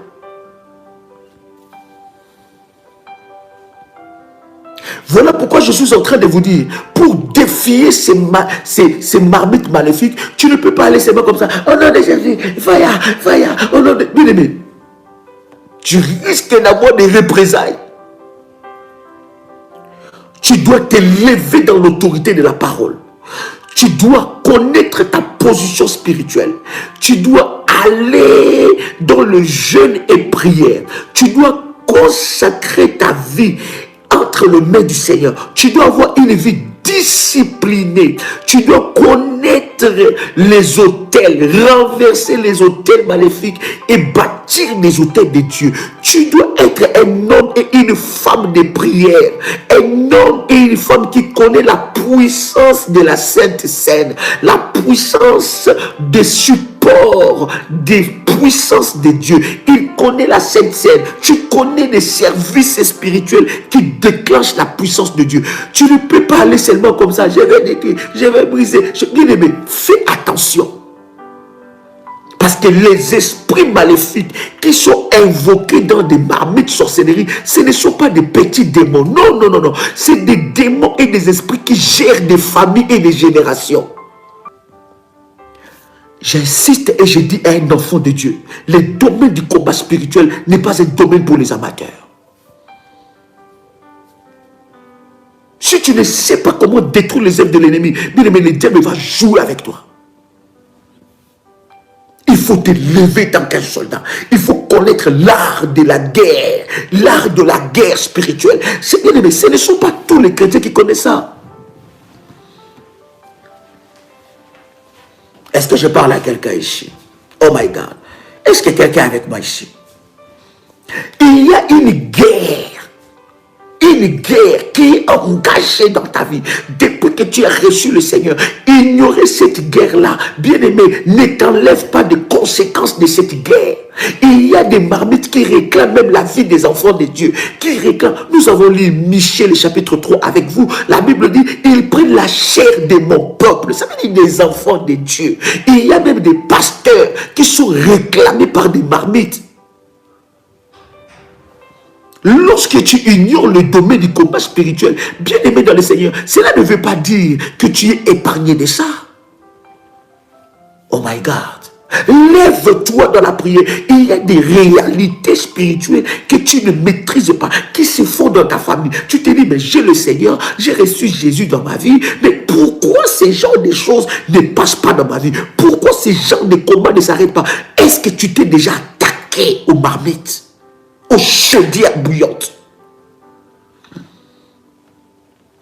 Speaker 1: Voilà pourquoi je suis en train de vous dire, pour défier ces marmites maléfiques, tu ne peux pas aller seulement comme ça. Au nom de Jésus, fire, au nom de... Bien aimé, tu risques d'avoir des représailles. Tu dois te lever dans l'autorité de la parole. Tu dois connaître ta position spirituelle. Tu dois aller dans le jeûne et prière. Tu dois consacrer ta vie entre les mains du Seigneur. Tu dois avoir une vie disciplinée. Tu dois connaître les autels, renverser les autels maléfiques et bâtir des autels de Dieu. Tu dois être un homme et une femme de prière. Un homme et une femme qui connaît la puissance de la Sainte Seine, la puissance des supports, des puissances de Dieu. Il connaît la Sainte Seine. Tu connais les services spirituels qui déclenchent la puissance de Dieu. Tu ne peux pas aller seulement comme ça. Je vais détruire, je vais briser. Bien aimé, fais attention. Parce que les esprits maléfiques qui sont invoqués dans des marmites sorcelleries, ce ne sont pas des petits démons. Non, non, non, non. C'est des démons et des esprits qui gèrent des familles et des générations. J'insiste et je dis à un enfant de Dieu, le domaine du combat spirituel n'est pas un domaine pour les amateurs. Si tu ne sais pas comment détruire les œuvres de l'ennemi, bien aimé, le diable va jouer avec toi. Il faut te lever tant qu'un soldat. Il faut connaître l'art de la guerre. L'art de la guerre spirituelle. C'est bien aimé, ce ne sont pas tous les chrétiens qui connaissent ça. Est-ce que je parle à quelqu'un ici? Oh my God. Est-ce que quelqu'un est avec moi ici? Il y a une guerre qui est engagée dans ta vie. Depuis que tu as reçu le Seigneur, ignorer cette guerre-là, bien aimé, ne t'enlève pas de conséquences de cette guerre. Il y a des marmites qui réclament même la vie des enfants de Dieu, qui réclament. Nous avons lu Michée, le chapitre 3 avec vous. La Bible dit, ils prennent la chair de mon peuple. Ça veut dire des enfants de Dieu. Il y a même des pasteurs qui sont réclamés par des marmites. Lorsque tu ignores le domaine du combat spirituel, bien aimé dans le Seigneur, cela ne veut pas dire que tu es épargné de ça. Oh my God. Lève-toi dans la prière. Il y a des réalités spirituelles que tu ne maîtrises pas, qui se font dans ta famille. Tu te dis, mais j'ai le Seigneur, j'ai reçu Jésus dans ma vie, mais pourquoi ces genres de choses ne passent pas dans ma vie? Pourquoi ces genres de combats ne s'arrêtent pas? Est-ce que tu t'es déjà attaqué aux marmites, aux chaudières bouillantes?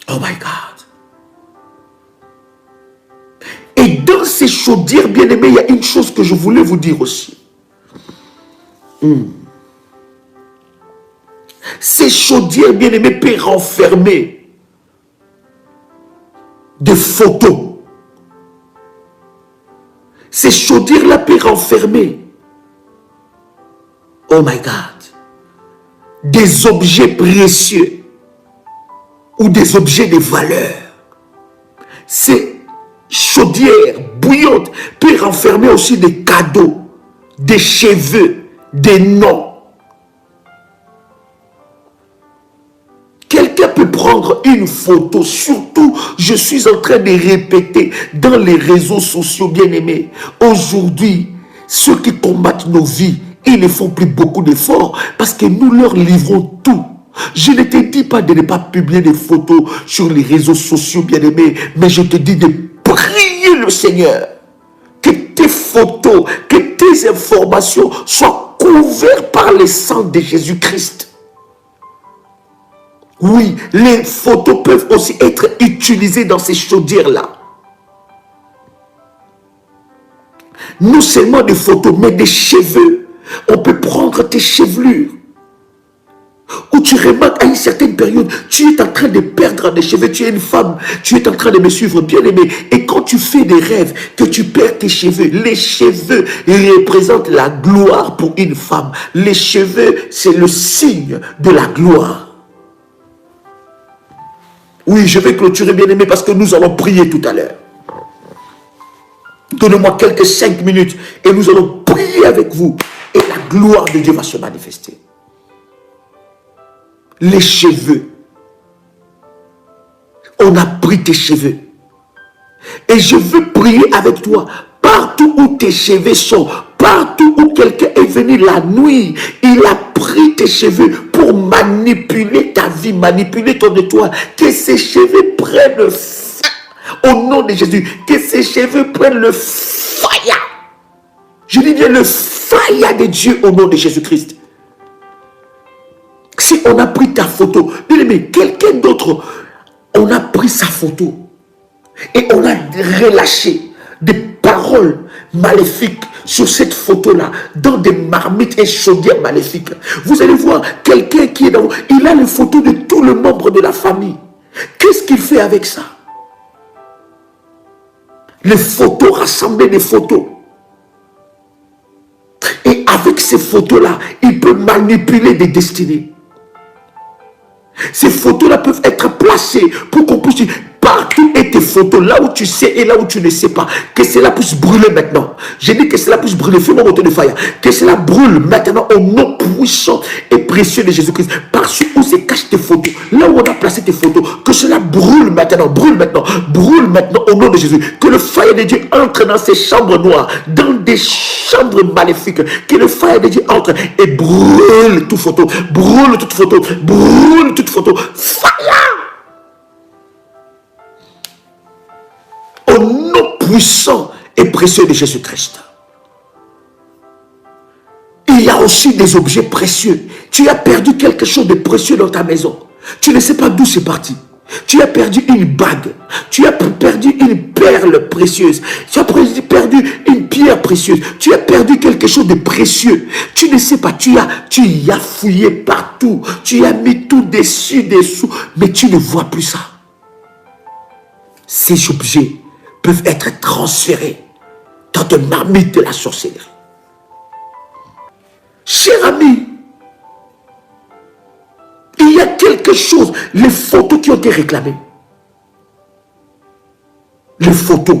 Speaker 1: Oh my God. Et dans ces chaudières, bien aimés, il y a une chose que je voulais vous dire aussi. Ces chaudières, bien aimés, peuvent renfermer des photos. Ces chaudières-là peuvent renfermer, oh my God, des objets précieux ou des objets de valeur. Ces chaudières bouillantes peuvent renfermer aussi des cadeaux, des cheveux, des noms. Quelqu'un peut prendre une photo, surtout je suis en train de répéter dans les réseaux sociaux, bien aimés. Aujourd'hui, ceux qui combattent nos vies, ils ne font plus beaucoup d'efforts parce que nous leur livrons tout. Je ne te dis pas de ne pas publier des photos sur les réseaux sociaux, bien-aimés, mais je te dis de prier le Seigneur. Que tes photos, que tes informations soient couvertes par le sang de Jésus-Christ. Oui, les photos peuvent aussi être utilisées dans ces chaudières-là. Non seulement des photos, mais des cheveux. On peut prendre tes chevelures. Où tu remarques à une certaine période, tu es en train de perdre des cheveux, tu es une femme, tu es en train de me suivre, bien aimé. Et quand tu fais des rêves, que tu perds tes cheveux, les cheveux représentent la gloire pour une femme. Les cheveux, c'est le signe de la gloire. Oui, je vais clôturer, bien aimé, parce que nous allons prier tout à l'heure. Donnez-moi quelques 5 minutes et nous allons prier avec vous. Et la gloire de Dieu va se manifester. Les cheveux. On a pris tes cheveux. Et je veux prier avec toi. Partout où tes cheveux sont, partout où quelqu'un est venu la nuit, il a pris tes cheveux pour manipuler ta vie, manipuler ton étoile. Que ces cheveux prennent le feu au nom de Jésus. Que ces cheveux prennent le fire. Je dis bien le fire de Dieu au nom de Jésus-Christ. Si on a pris ta photo, mais quelqu'un d'autre, on a pris sa photo et on a relâché des paroles maléfiques sur cette photo-là, dans des marmites et chaudières maléfiques. Vous allez voir quelqu'un qui est dans... Il a les photos de tous les membres de la famille. Qu'est-ce qu'il fait avec ça? Les photos, rassembler des photos. Et avec ces photos-là, il peut manipuler des destinées. Ces photos-là peuvent être placées pour qu'on puisse dire partout et tes photos, là où tu sais et là où tu ne sais pas, que cela puisse brûler maintenant. J'ai dit que cela puisse brûler. Fais-moi monter de fire. Que cela brûle maintenant au nom puissant et précieux de Jésus-Christ. Parce où se cachent tes photos, là où on a placé tes photos, que cela brûle maintenant au nom de Jésus. Que le fire de Dieu entre dans ces chambres noires, dans des chambres maléfiques. Que le fire de Dieu entre et brûle toute photo, brûle toute photo, brûle toute photo. Fire! Au nom puissant et précieux de Jésus-Christ. Il y a aussi des objets précieux. Tu as perdu quelque chose de précieux dans ta maison. Tu ne sais pas d'où c'est parti. Tu as perdu une bague. Tu as perdu une perle précieuse. Tu as perdu une pierre précieuse. Tu as perdu quelque chose de précieux. Tu ne sais pas. Tu y as fouillé partout. Tu as mis tout dessus, dessous. Mais tu ne vois plus ça. Ces objets peuvent être transférés dans de marmite de la sorcellerie. Cher ami, il y a quelque chose, les photos qui ont été réclamées. Les photos.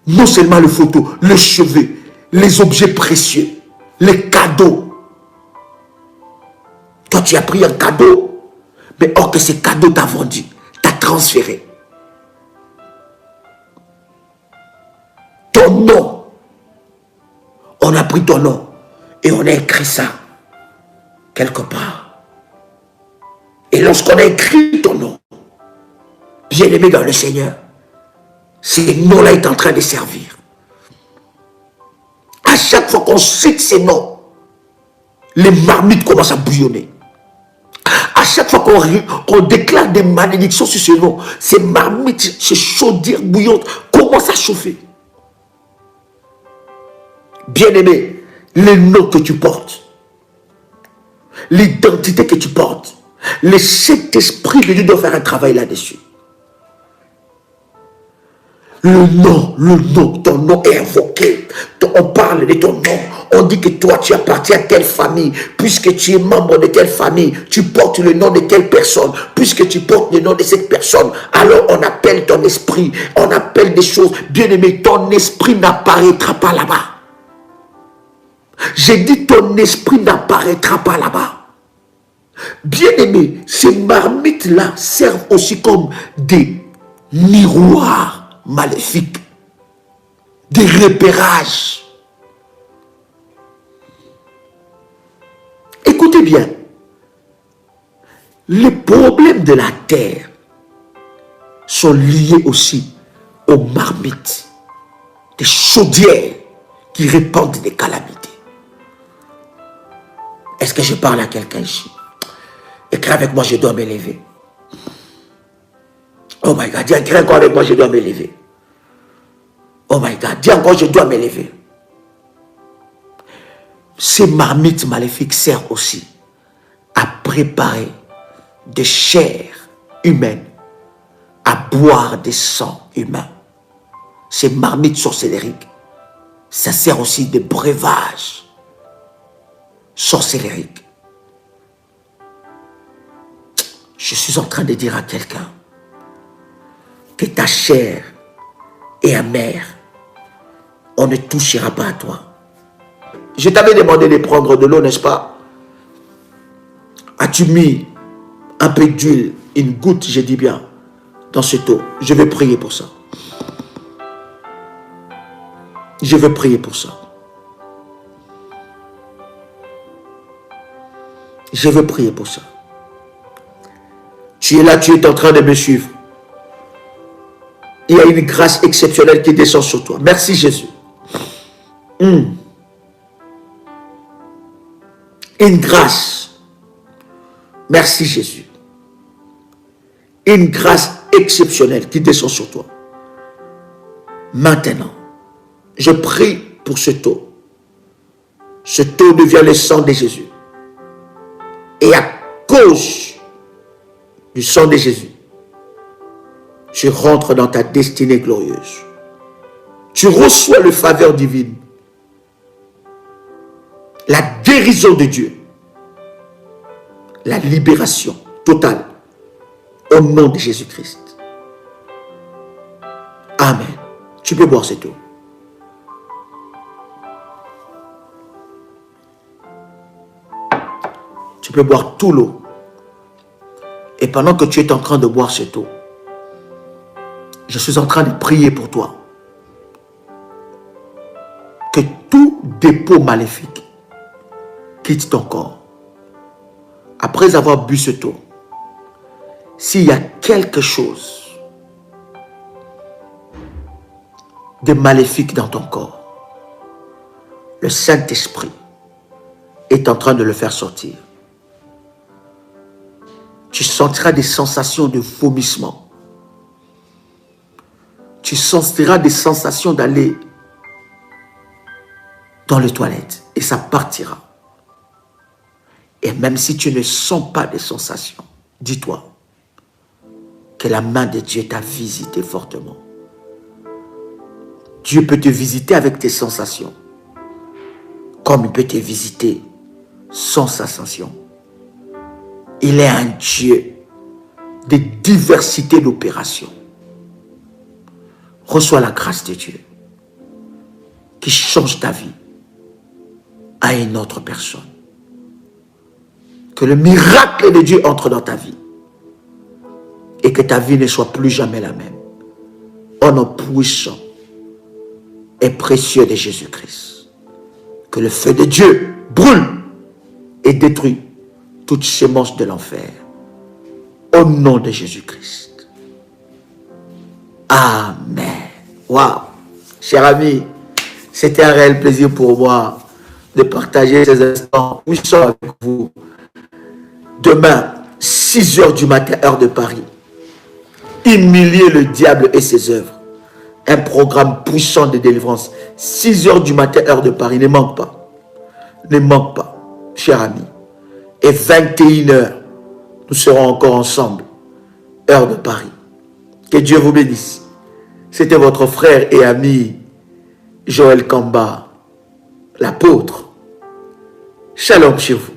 Speaker 1: Non seulement les photos, les cheveux, les objets précieux, les cadeaux. Toi, tu as pris un cadeau, mais or que ce cadeau t'a vendu, t'a transféré. Ton nom. On a pris ton nom et on a écrit ça quelque part. Et lorsqu'on a écrit ton nom, bien-aimé dans le Seigneur, ce nom-là est en train de servir. À chaque fois qu'on cite ces noms, les marmites commencent à bouillonner. À chaque fois qu'on déclare des malédictions sur ce nom, ces marmites, ces chaudières bouillantes commencent à chauffer. Bien-aimé, les noms que tu portes, l'identité que tu portes, le Saint-Esprit de Dieu doit faire un travail là-dessus. Le nom, ton nom est invoqué. On parle de ton nom. On dit que toi, tu appartiens à telle famille. Puisque tu es membre de telle famille, tu portes le nom de telle personne. Puisque tu portes le nom de cette personne, alors on appelle ton esprit. On appelle des choses. Bien-aimé, ton esprit n'apparaîtra pas là-bas. J'ai dit ton esprit n'apparaîtra pas là-bas. Bien-aimé, ces marmites-là servent aussi comme des miroirs maléfiques, des repérages. Écoutez Écoutez bien, les problèmes de la terre sont liés aussi aux marmites, des chaudières qui répandent des calamités. Est-ce que je parle à quelqu'un ici? Écris avec moi, je dois m'élever. Oh my God, dis encore avec moi, je dois m'élever. Oh my God, dis encore, je dois m'élever. Ces marmites maléfiques servent aussi à préparer des chairs humaines, à boire des sangs humains. Ces marmites sorcellériques, ça sert aussi de breuvage sorcellérique. Je suis en train de dire à quelqu'un que ta chair est amère, on ne touchera pas à toi. Je t'avais demandé de prendre de l'eau, n'est-ce pas? As-tu mis un peu d'huile, une goutte, je dis bien, dans cette eau? Je vais prier pour ça. Je vais prier pour ça. Je veux prier pour ça. Tu es là, tu es en train de me suivre. Il y a une grâce exceptionnelle qui descend sur toi. Merci Jésus. Une grâce. Merci Jésus. Une grâce exceptionnelle qui descend sur toi. Maintenant, je prie pour cette eau. Cette eau devient le sang de Jésus. Et à cause du sang de Jésus, tu rentres dans ta destinée glorieuse. Tu reçois le faveur divine, la guérison de Dieu, la libération totale au nom de Jésus-Christ. Amen. Tu peux boire cette eau. Tu peux boire tout l'eau. Et pendant que tu es en train de boire cette eau, je suis en train de prier pour toi. Que tout dépôt maléfique quitte ton corps. Après avoir bu cette eau, s'il y a quelque chose de maléfique dans ton corps, le Saint-Esprit est en train de le faire sortir. Tu sentiras des sensations de vomissement. Tu sentiras des sensations d'aller dans les toilettes et ça partira. Et même si tu ne sens pas des sensations, dis-toi que la main de Dieu t'a visité fortement. Dieu peut te visiter avec tes sensations, comme il peut te visiter sans sensation. Il est un Dieu de diversité d'opérations. Reçois la grâce de Dieu qui change ta vie à une autre personne. Que le miracle de Dieu entre dans ta vie et que ta vie ne soit plus jamais la même. Au nom puissant et précieux de Jésus-Christ. Que le feu de Dieu brûle et détruit toutes semences de l'enfer. Au nom de Jésus-Christ. Amen. Waouh. Chers amis, c'était un réel plaisir pour moi de partager ces instants puissants avec vous. Demain, 6 h du matin, heure de Paris. Humilier le diable et ses œuvres. Un programme puissant de délivrance. 6 h du matin, heure de Paris. Ne manque pas. Ne manque pas, chers amis. Et 21 h, nous serons encore ensemble. Heure de Paris. Que Dieu vous bénisse. C'était votre frère et ami Joël Kamba, l'apôtre. Shalom chez vous.